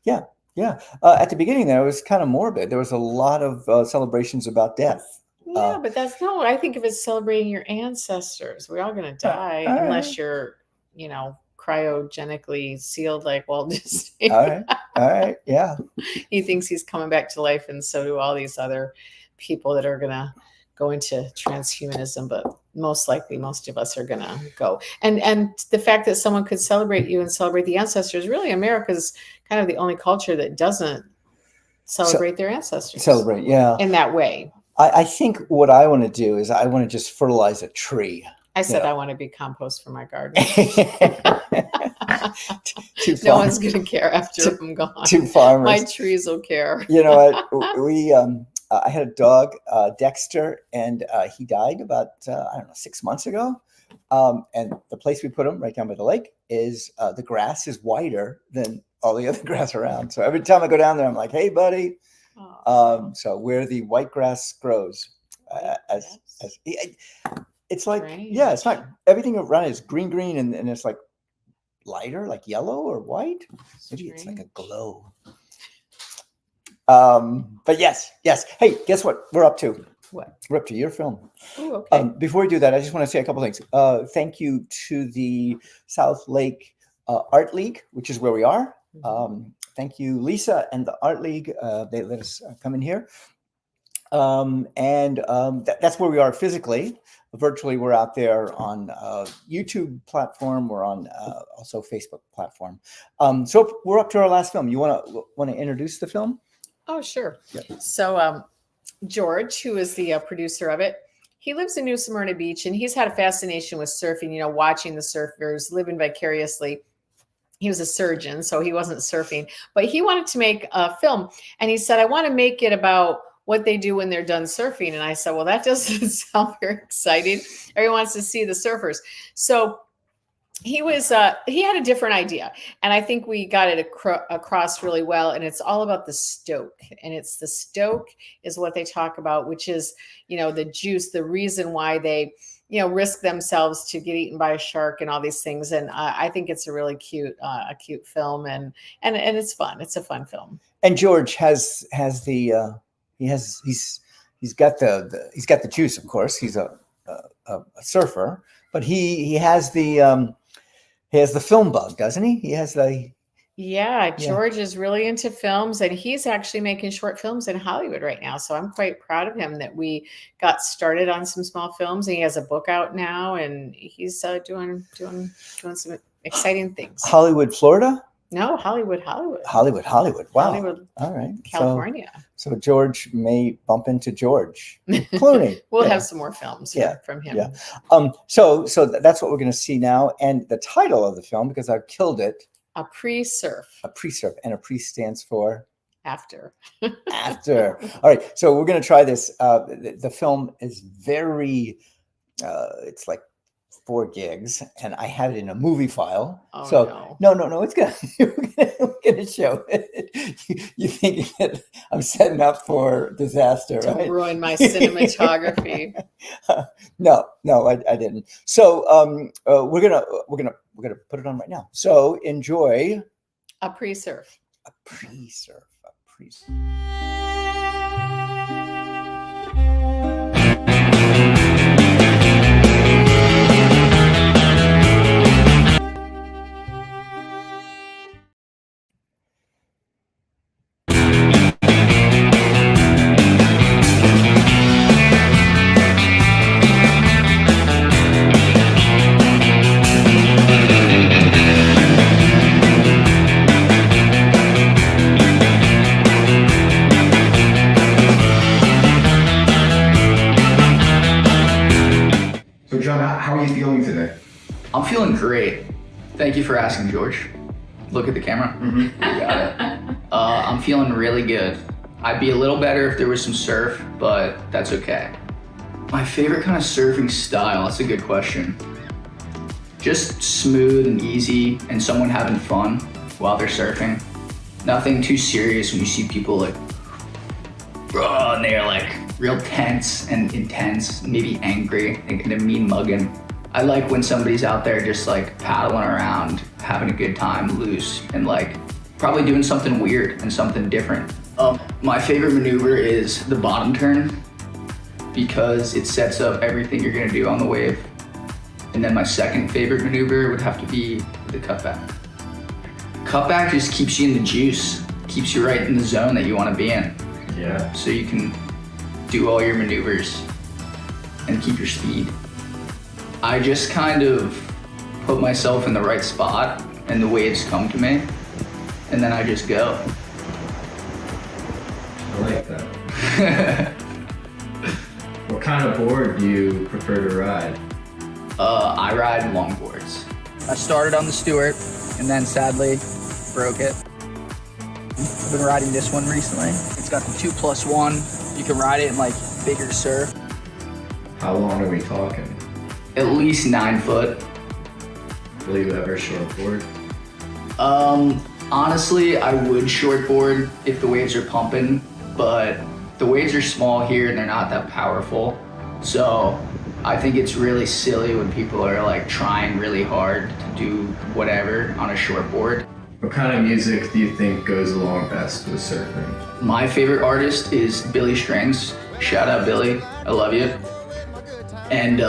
Yeah, yeah. At the beginning, there was kind of morbid. There was a lot of celebrations about death. Yeah, but that's no. I think of it as celebrating your ancestors. We're all going to die unless you're, cryogenically sealed like Walt Disney. All right, yeah. He thinks he's coming back to life, and so do all these other people that are going to go into transhumanism, but most likely most of us are going to go. And the fact that someone could celebrate you and celebrate the ancestors, really America's kind of the only culture that doesn't celebrate their ancestors. Celebrate, yeah. In that way. I think what I want to do is I want to just fertilize a tree. I said I want to be compost for my garden. No one's going to care after I'm gone. Two farmers. My trees will care. You know what? We I had a dog, Dexter, and he died about, 6 months ago. And the place we put him, right down by the lake, is the grass is wider than all the other grass around. So every time I go down there, I'm like, hey, buddy. So where the white grass grows, it's like, yeah, it's not, everything around it is green, and it's like lighter, like yellow or white. Maybe it's like a glow. But yes. Hey, guess what we're up to? What? We're up to your film. Ooh, okay. Before we do that, I just want to say a couple things. Thank you to the South Lake Art League, which is where we are. Thank you, Lisa, and the Art League. They let us come in here. That's where we are physically. Virtually, we're out there on YouTube platform. We're on also Facebook platform. So we're up to our last film. You want to introduce the film? Oh, sure. Yeah. So George, who is the producer of it, he lives in New Smyrna Beach, and he's had a fascination with surfing, watching the surfers, living vicariously. He was a surgeon, so he wasn't surfing, but he wanted to make a film. And he said, I want to make it about what they do when they're done surfing. And I said, well, that doesn't sound very exciting. Everyone wants to see the surfers. So he had a different idea, and I think we got it across really well. And it's all about the stoke, and it's the stoke is what they talk about, which is, the juice, the reason why they, risk themselves to get eaten by a shark and all these things. And I think it's a really cute film, and it's fun. It's a fun film. And George has the he's got the juice, of course. He's a surfer, but he has the film bug, doesn't he? He has the George is really into films, and he's actually making short films in Hollywood right now. So I'm quite proud of him that we got started on some small films, and he has a book out now, and he's doing some exciting things. Hollywood, Florida? No, Hollywood. Wow. Hollywood, all right. California. So George may bump into George Clooney. We'll have some more films from him. Yeah. So that's what we're going to see now. And the title of the film, because I've killed it. A pre-surf. A pre-surf. And a pre stands for? After. After. All right. So we're going to try this. The film is very, it's like 4 gigs, and I have it in a movie file. Oh, So no, it's gonna we're gonna show it. You think that I'm setting up for disaster, To right? ruin my cinematography. No, I didn't. So we're gonna put it on right now. So enjoy A pre-surf. a pre-surf. So John, how are you feeling today? I'm feeling great. Thank you for asking, George. Look at the camera. You got it. I'm feeling really good. I'd be a little better if there was some surf, but that's okay. My favorite kind of surfing style, that's a good question. Just smooth and easy and someone having fun while they're surfing. Nothing too serious when you see people like, and they're like real tense and intense, maybe angry, and they're mean mugging. I like when somebody's out there just like paddling around, having a good time, loose, and like probably doing something weird and something different. My favorite maneuver is the bottom turn because it sets up everything you're gonna do on the wave. And then my second favorite maneuver would have to be the cutback. Cutback just keeps you in the juice, keeps you right in the zone that you wanna be in. Yeah. So you can do all your maneuvers and keep your speed. I just kind of put myself in the right spot and the waves come to me, and then I just go. I like that. What kind of board do you prefer to ride? I ride longboards. I started on the Stewart and then sadly broke it. I've been riding this one recently. It's got the 2+1. You can ride it in like bigger surf. How long are we talking? At least 9 foot. Will you ever shortboard? Honestly, I would shortboard if the waves are pumping, but the waves are small here and they're not that powerful. So I think it's really silly when people are like trying really hard to do whatever on a shortboard. What kind of music do you think goes along best with surfing? My favorite artist is Billy Strings. Shout out Billy, I love you. And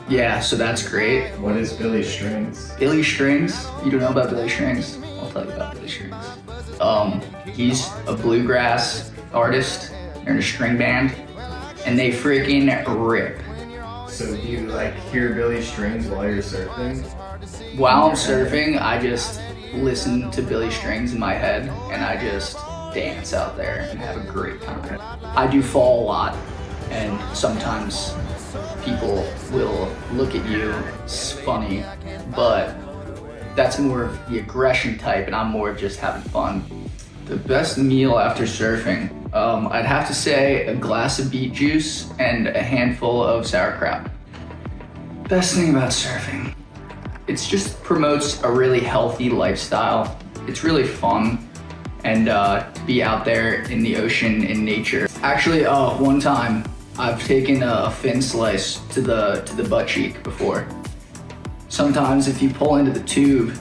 yeah, so that's great. What is Billy Strings? Billy Strings? You don't know about Billy Strings? I'll tell you about Billy Strings. He's a bluegrass artist. They're in a string band, and they freaking rip. So do you like hear Billy Strings while you're surfing? While I'm surfing, I just listen to Billy Strings in my head, and I just dance out there and have a great time. I do fall a lot, and sometimes people will look at you, it's funny, but that's more of the aggression type, and I'm more of just having fun. The best meal after surfing, I'd have to say a glass of beet juice and a handful of sauerkraut. Best thing about surfing, it just promotes a really healthy lifestyle. It's really fun, and to be out there in the ocean, in nature. Actually, one time, I've taken a fin slice to the butt cheek before. Sometimes if you pull into the tube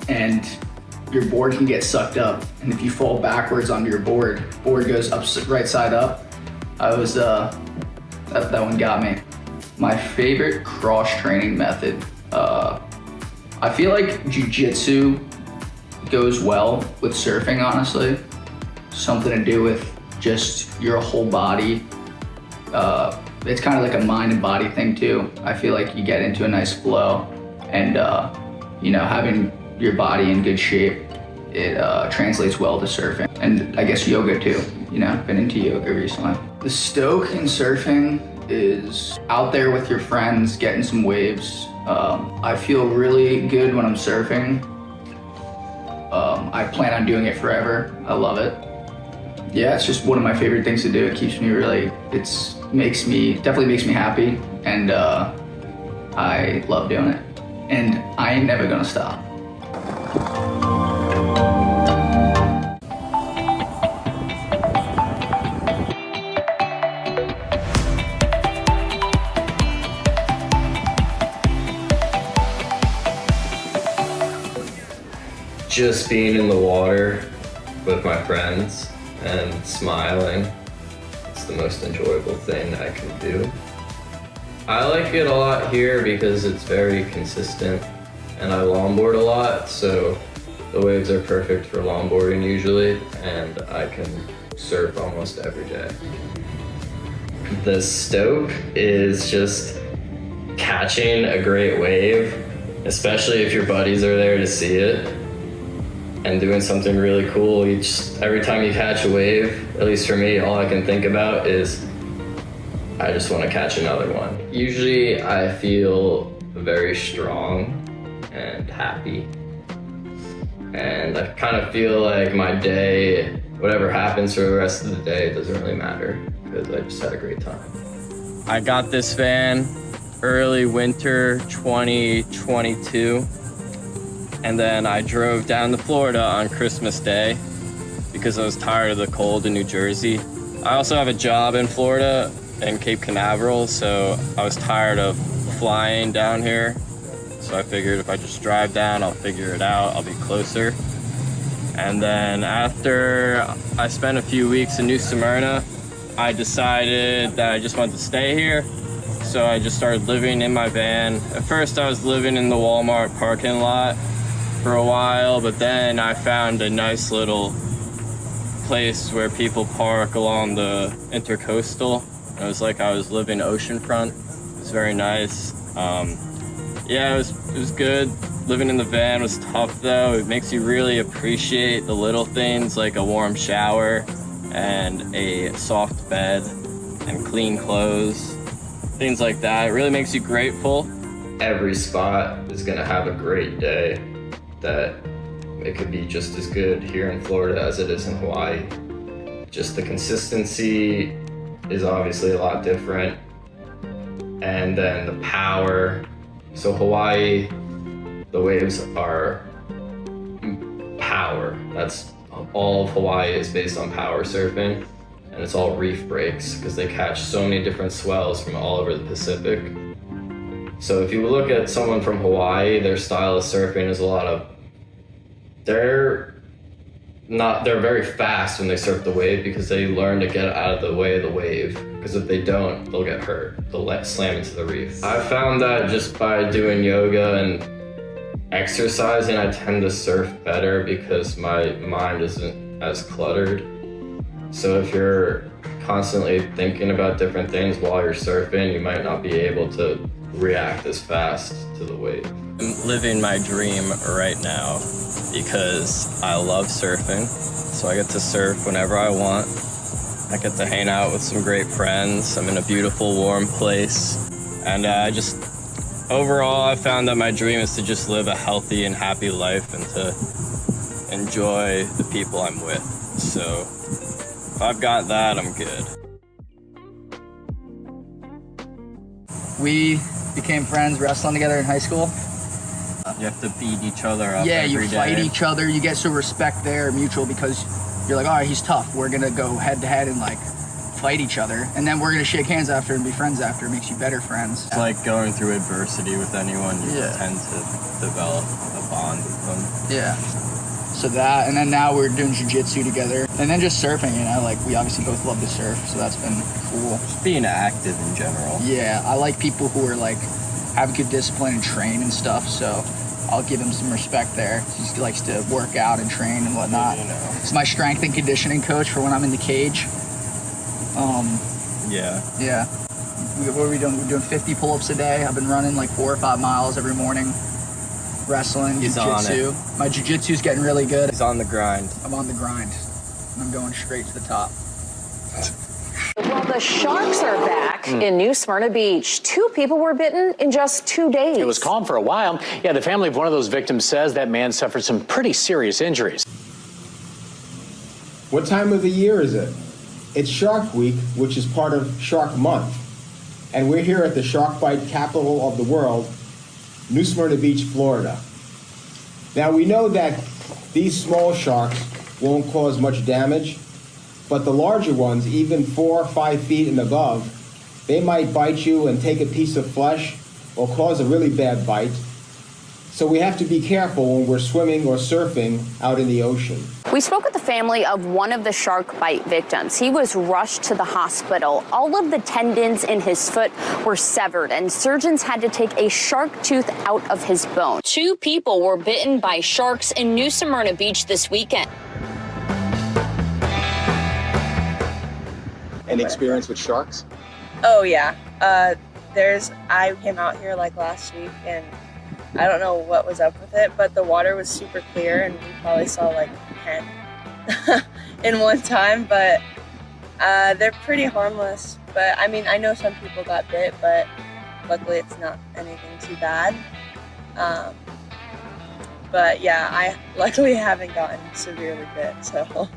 and your board can get sucked up, and if you fall backwards onto your board goes up right side up. That one got me. My favorite cross training method. I feel like jiu-jitsu goes well with surfing, honestly. Something to do with just your whole body. It's kind of like a mind and body thing too. I feel like you get into a nice flow, and you know, having your body in good shape, it translates well to surfing. And I guess yoga too, you know, been into yoga recently. The stoke in surfing is out there with your friends, getting some waves. I feel really good when I'm surfing. I plan on doing it forever. I love it. Yeah, it's just one of my favorite things to do. It keeps me really, definitely makes me happy. And I love doing it, and I ain't never gonna stop. Just being in the water with my friends and smiling, it's the most enjoyable thing I can do. I like it a lot here because it's very consistent, and I longboard a lot, so the waves are perfect for longboarding usually, and I can surf almost every day. The stoke is just catching a great wave, especially if your buddies are there to see it, and doing something really cool. Every time you catch a wave, at least for me, all I can think about is I just want to catch another one. Usually I feel very strong and happy, and I kind of feel like my day, whatever happens for the rest of the day, doesn't really matter because I just had a great time. I got this van early winter 2022. And then I drove down to Florida on Christmas Day because I was tired of the cold in New Jersey. I also have a job in Florida in Cape Canaveral, so I was tired of flying down here. So I figured if I just drive down, I'll figure it out, I'll be closer. And then after I spent a few weeks in New Smyrna, I decided that I just wanted to stay here. So I just started living in my van. At first I was living in the Walmart parking lot for a while, but then I found a nice little place where people park along the intercoastal. It was like I was living oceanfront. It was very nice. Yeah, it was good. Living in the van was tough though. It makes you really appreciate the little things like a warm shower and a soft bed and clean clothes, things like that. It really makes you grateful. Every spot is gonna have a great day. That it could be just as good here in Florida as it is in Hawaii. Just the consistency is obviously a lot different. And then the power. So Hawaii, the waves are power. That's all of Hawaii is based on power surfing. And it's all reef breaks because they catch so many different swells from all over the Pacific. So if you look at someone from Hawaii, their style of surfing is they're very fast when they surf the wave because they learn to get out of the way of the wave. Because if they don't, they'll get hurt. They'll slam into the reef. I found that just by doing yoga and exercising, I tend to surf better because my mind isn't as cluttered. So if you're constantly thinking about different things while you're surfing, you might not be able to react as fast to the wave. I'm living my dream right now because I love surfing. So I get to surf whenever I want. I get to hang out with some great friends. I'm in a beautiful, warm place. And overall, I found that my dream is to just live a healthy and happy life and to enjoy the people I'm with. So if I've got that, I'm good. We became friends wrestling together in high school. You have to beat each other up Yeah, every you fight day. each other. You get some respect there, mutual, because you're like, all right, he's tough. We're gonna go head to head and like fight each other, and then we're gonna shake hands after and be friends after. It makes you better friends. It's like going through adversity with anyone. You tend to develop a bond with them. Yeah. So that, and then now we're doing jiu-jitsu together, and then just surfing. You know, like we obviously both love to surf, so that's been cool. Just being active in general. Yeah, I like people who are like have good discipline and train and stuff. So I'll give him some respect there. He likes to work out and train and whatnot. He's my strength and conditioning coach for when I'm in the cage. Yeah. What are we doing? We're doing 50 pull-ups a day. I've been running like 4 or 5 miles every morning. Wrestling, He's on jiu-jitsu. it. My jiu-jitsu's getting really good. He's on the grind. I'm on the grind. And I'm going straight to the top. Well, the sharks are back in New Smyrna Beach. 2 people were bitten in just 2 days. It was calm for a while. Yeah, the family of one of those victims says that man suffered some pretty serious injuries. What time of the year is it? It's Shark Week, which is part of Shark Month. and we're here at the shark bite capital of the world, New Smyrna Beach, Florida. Now we know that these small sharks won't cause much damage, but the larger ones, even 4 or 5 feet and above, they might bite you and take a piece of flesh or cause a really bad bite. So we have to be careful when we're swimming or surfing out in the ocean. We spoke with the family of one of the shark bite victims. He was rushed to the hospital. All of the tendons in his foot were severed, and surgeons had to take a shark tooth out of his bone. 2 people were bitten by sharks in New Smyrna Beach this weekend. Any experience with sharks? Oh yeah, I came out here like last week, and I don't know what was up with it, but the water was super clear, and we probably saw like 10 in one time, but they're pretty harmless. But I mean, I know some people got bit, but luckily it's not anything too bad. But yeah, I luckily haven't gotten severely bit, so.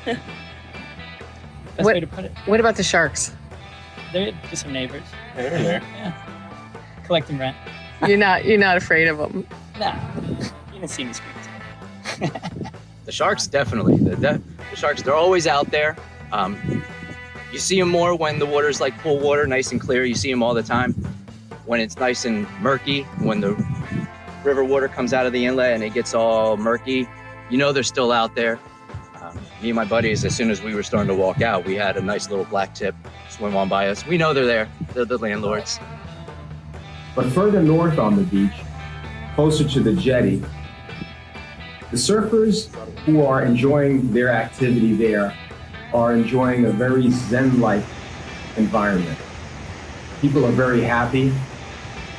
Best way to put it. What about the sharks? They're just some neighbors. They're here. Yeah. Collecting rent. You're not afraid of them? Nah. You didn't see me scream. The sharks, definitely. The sharks, they're always out there. You see them more when the water's like pool water, nice and clear. You see them all the time. When it's nice and murky, when the river water comes out of the inlet and it gets all murky, you know they're still out there. Me and my buddies, as soon as we were starting to walk out, we had a nice little black tip swim on by us. We know they're there. They're the landlords. But further north on the beach, closer to the jetty, the surfers who are enjoying their activity there are enjoying a very zen-like environment. People are very happy.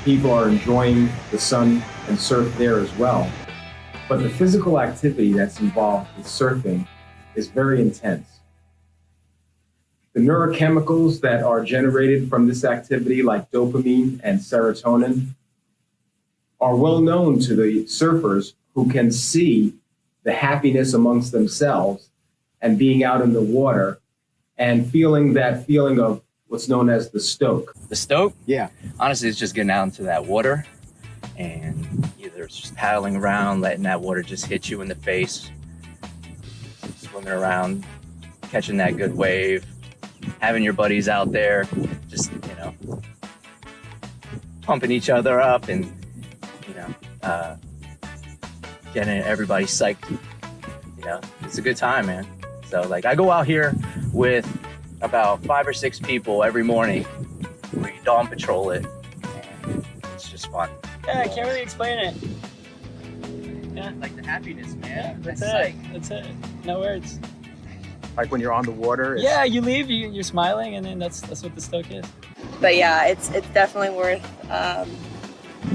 People are enjoying the sun and surf there as well. But the physical activity that's involved with surfing is very intense. The neurochemicals that are generated from this activity, like dopamine and serotonin, are well known to the surfers who can see the happiness amongst themselves and being out in the water and feeling that feeling of what's known as the stoke. The stoke? Yeah. Honestly, it's just getting out into that water and either just paddling around, letting that water just hit you in the face, swimming around, catching that good wave, having your buddies out there, just, pumping each other up and, getting everybody psyched. It's a good time, man. So like I go out here with about 5 or 6 people every morning. We dawn patrol it, and it's just fun. Yeah, I can't really explain it. Yeah. Like the happiness, man. Yeah, that's it. No words. Like when you're on the water? Yeah, you leave, you're smiling, and then that's what the stoke is. But yeah, it's definitely worth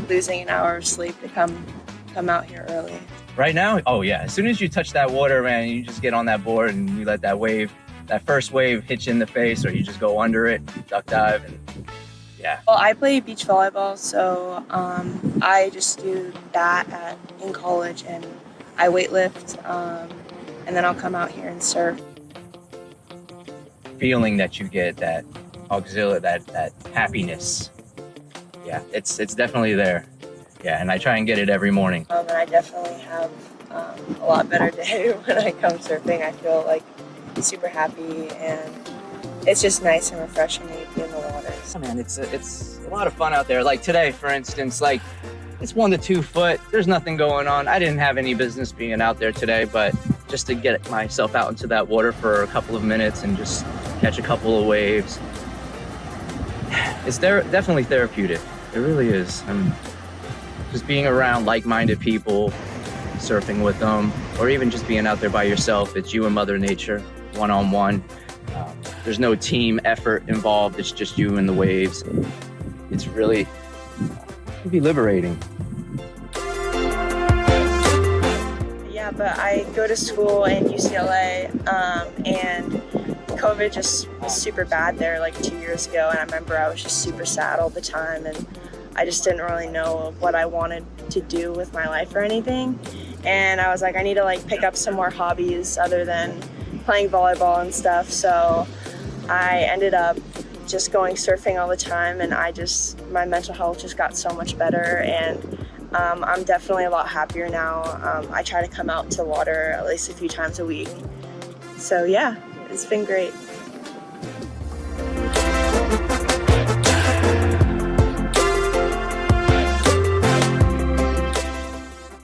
losing an hour of sleep to come out here early. Right now? Oh yeah, as soon as you touch that water, man, you just get on that board and you let that first wave hit you in the face, or you just go under it, duck dive, and yeah. Well, I play beach volleyball, so I just do that in college, and I weightlift, and then I'll come out here and surf. Feeling that you get that auxiliary, that happiness. Yeah, it's definitely there. Yeah, and I try and get it every morning. And I definitely have a lot better day when I come surfing. I feel like super happy, and it's just nice and refreshing to be in the waters. Oh, man, it's a lot of fun out there. Like today, for instance, like it's 1 to 2 foot. There's nothing going on. I didn't have any business being out there today, but just to get myself out into that water for a couple of minutes and just catch a couple of waves, it's definitely therapeutic. It really is. Just being around like-minded people, surfing with them, or even just being out there by yourself. It's you and Mother Nature, one-on-one. There's no team effort involved. It's just you and the waves. It's really, it can be liberating. Yeah, but I go to school in UCLA, and COVID just was super bad there like 2 years ago, and I remember I was just super sad all the time, and I just didn't really know what I wanted to do with my life or anything. And I was like, I need to like pick up some more hobbies other than playing volleyball and stuff. So I ended up just going surfing all the time, and my mental health just got so much better, and I'm definitely a lot happier now. I try to come out to water at least a few times a week. So yeah, it's been great.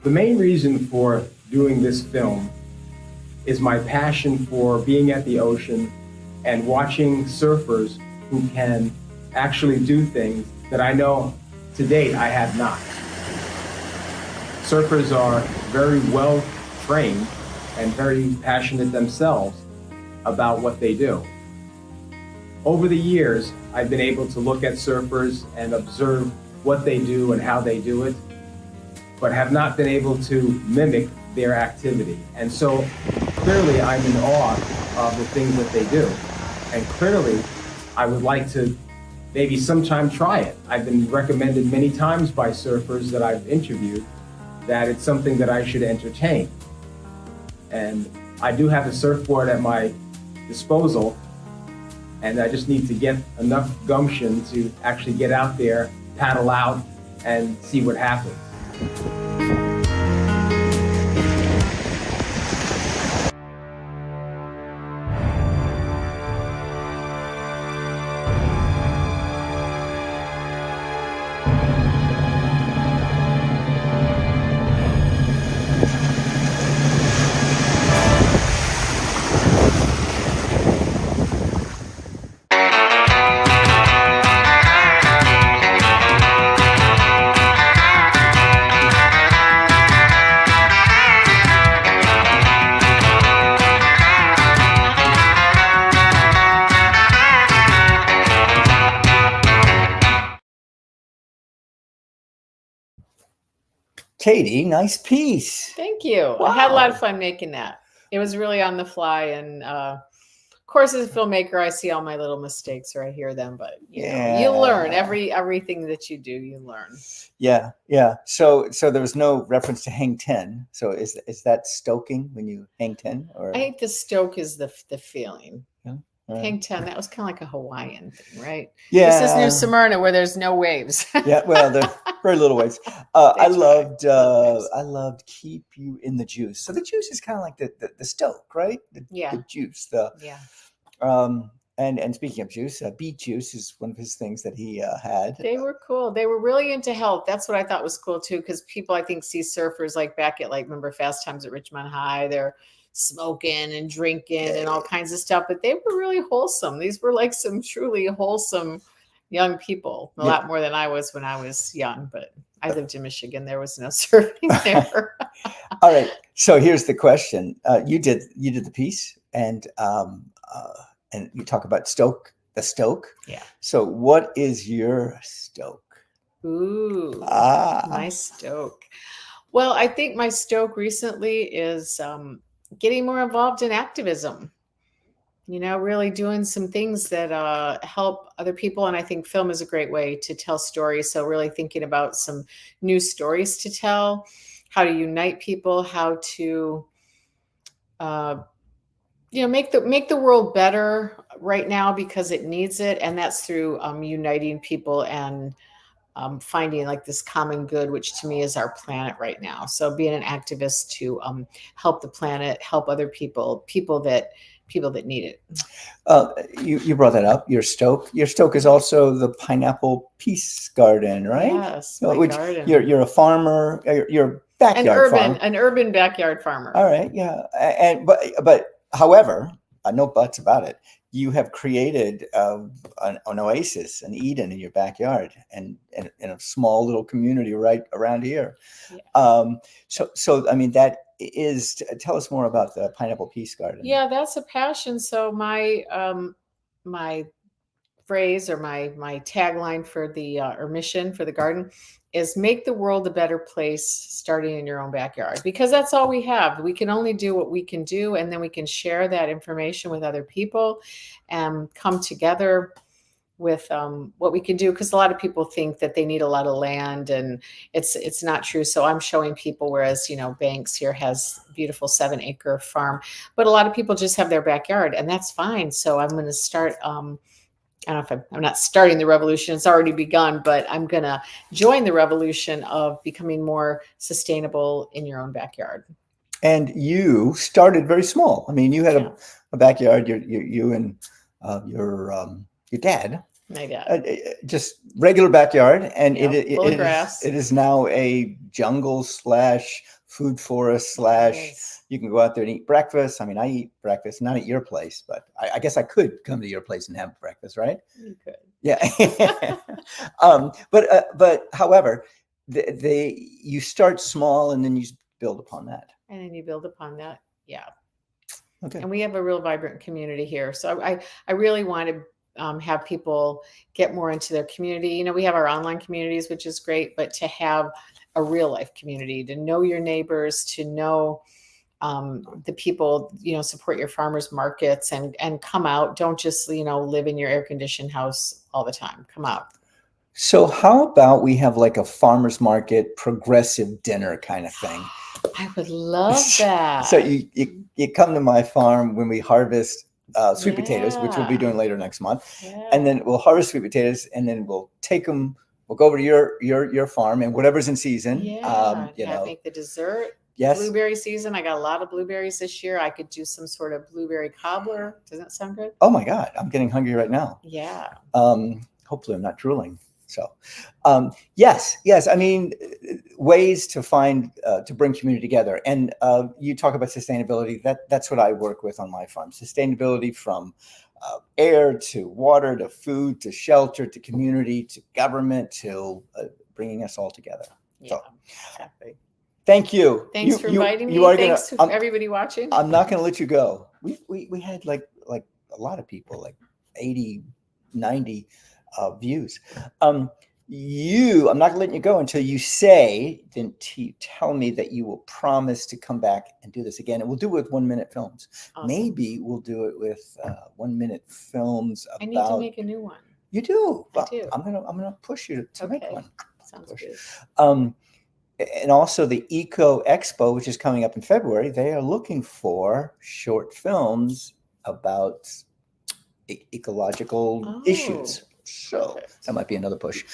The main reason for doing this film is my passion for being at the ocean and watching surfers who can actually do things that I know to date I have not. Surfers are very well trained and very passionate themselves about what they do. Over the years, I've been able to look at surfers and observe what they do and how they do it, but have not been able to mimic their activity. And so clearly I'm in awe of the things that they do. And clearly I would like to maybe sometime try it. I've been recommended many times by surfers that I've interviewed that it's something that I should entertain. And I do have a surfboard at my disposal, and I just need to get enough gumption to actually get out there, paddle out, and see what happens. Katie, nice piece. Thank you. I had a lot of fun making that. It was really on the fly, and of course, as a filmmaker, I see all my little mistakes or I hear them, but you know, you learn everything that you do. You learn. Yeah, yeah. So there was no reference to hang 10. So is that stoking when you hang 10? Or I think the stoke is the feeling. Yeah. Hang 10, that was kind of like a Hawaiian thing, right? Yeah. This is New Smyrna where there's no waves. Yeah, well, there are very little waves. I loved keep you in the juice. So the juice is kind of like the stoke, right? The juice. And speaking of juice, beet juice is one of his things that he had. They were cool. They were really into health. That's what I thought was cool too, because people I think see surfers like back at remember Fast Times at Ridgemont High. They're smoking and drinking and all kinds of stuff, but they were really wholesome. These were like some truly wholesome young people, a lot more than I was when I was young, but I lived in Michigan. There was no surfing there. All right. So here's the question. You did the piece, and you talk about the stoke. Yeah. So what is your stoke? Ooh, my stoke. Well, I think my stoke recently is getting more involved in activism, really doing some things that help other people. And I think film is a great way to tell stories. So really thinking about some new stories to tell, how to unite people, how to, make the world better right now because it needs it. And that's through uniting people and finding this common good, which to me is our planet right now. So being an activist to help the planet, help other people that need it. You brought that up. Your stoke is also the Pineapple Peace Garden, right? Yes, my garden. You're a farmer. You're backyard farmer. An urban backyard farmer. All right, yeah, but however, no buts about it. You have created an oasis, an Eden in your backyard, and in a small little community right around here. Yeah. So I mean, that is. Tell us more about the Pineapple Peace Garden. Yeah, that's a passion. So my my phrase or my tagline for the or mission for the garden is make the world a better place starting in your own backyard, because that's all we have. We can only do what we can do, and then we can share that information with other people and come together with what we can do, because a lot of people think that they need a lot of land, and it's not true. So I'm showing people, whereas Banks here has a beautiful 7-acre farm, but a lot of people just have their backyard, and that's fine. So I'm going to start I don't know if I'm not starting the revolution, it's already begun, but I'm going to join the revolution of becoming more sustainable in your own backyard. And you started very small. I mean, you had a backyard, you and your dad. My dad. Just regular backyard. And full of grass. it is now a jungle / food forest / you can go out there and eat breakfast. I mean, I eat breakfast, not at your place, but I guess I could come to your place and have breakfast, right? You could. Yeah. But however, you start small and then you build upon that. And then you build upon that. Yeah. Okay. And we have a real vibrant community here. So I really want to have people get more into their community. You know, we have our online communities, which is great, but to have a real life community, to know your neighbors, to know the people, you know, support your farmers markets and come out. Don't just, you know, live in your air conditioned house all the time. Come out. So how about we have like a farmer's market progressive dinner kind of thing? I would love that. So you come to my farm when we harvest sweet potatoes, which we'll be doing later next month. And then we'll harvest sweet potatoes and then we'll take them, we'll go over to your farm and whatever's in season. Make the dessert. Yes. Blueberry season. I got a lot of blueberries this year. I could do some sort of blueberry cobbler. Does that sound good? Oh my God, I'm getting hungry right now. Yeah. Hopefully I'm not drooling. So, yes. I mean, ways to find, to bring community together. And you talk about sustainability. That's what I work with on my farm. Sustainability from air to water to food to shelter to community to government to bringing us all together. Yeah, so, exactly. Thanks you. Thanks for inviting me. Thanks to everybody watching. I'm not going to let you go. We had like a lot of people, like 80, 90 views. I'm not letting you go until you tell me that you will promise to come back and do this again. And we'll do it with 1 minute films. Awesome. Maybe we'll do it with 1 minute films. I need to make a new one. You do? I do. I'm gonna push you to make one. Sounds good. And also the Eco Expo, which is coming up in February, they are looking for short films about ecological issues. So that might be another push.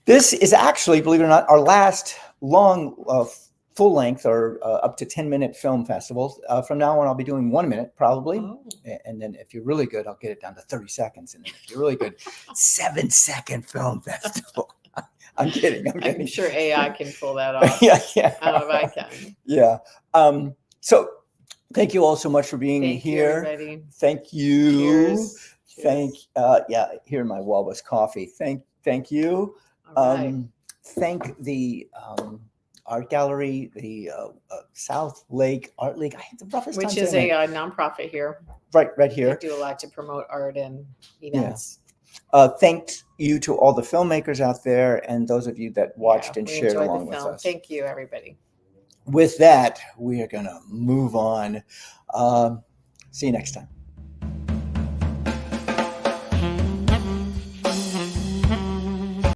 This is actually, believe it or not, our last long full length or up to 10-minute film festival. From now on, I'll be doing 1 minute probably. And then if you're really good, I'll get it down to 30 seconds. And then if you're really good, 7-second film festival. I'm kidding. I'm sure AI can pull that off. yeah. I don't know if I can. Yeah. So thank you all so much for being here. Everybody. Thank you. Cheers. Here in my Walbus coffee. Thank you. Thank the art gallery, the South Lake Art League. I had the roughest time Which is a nonprofit here. Right here. They do a lot to promote art and events. Thank you to all the filmmakers out there and those of you that watched and shared along with us. Thank you, everybody. With that, we are going to move on. See you next time.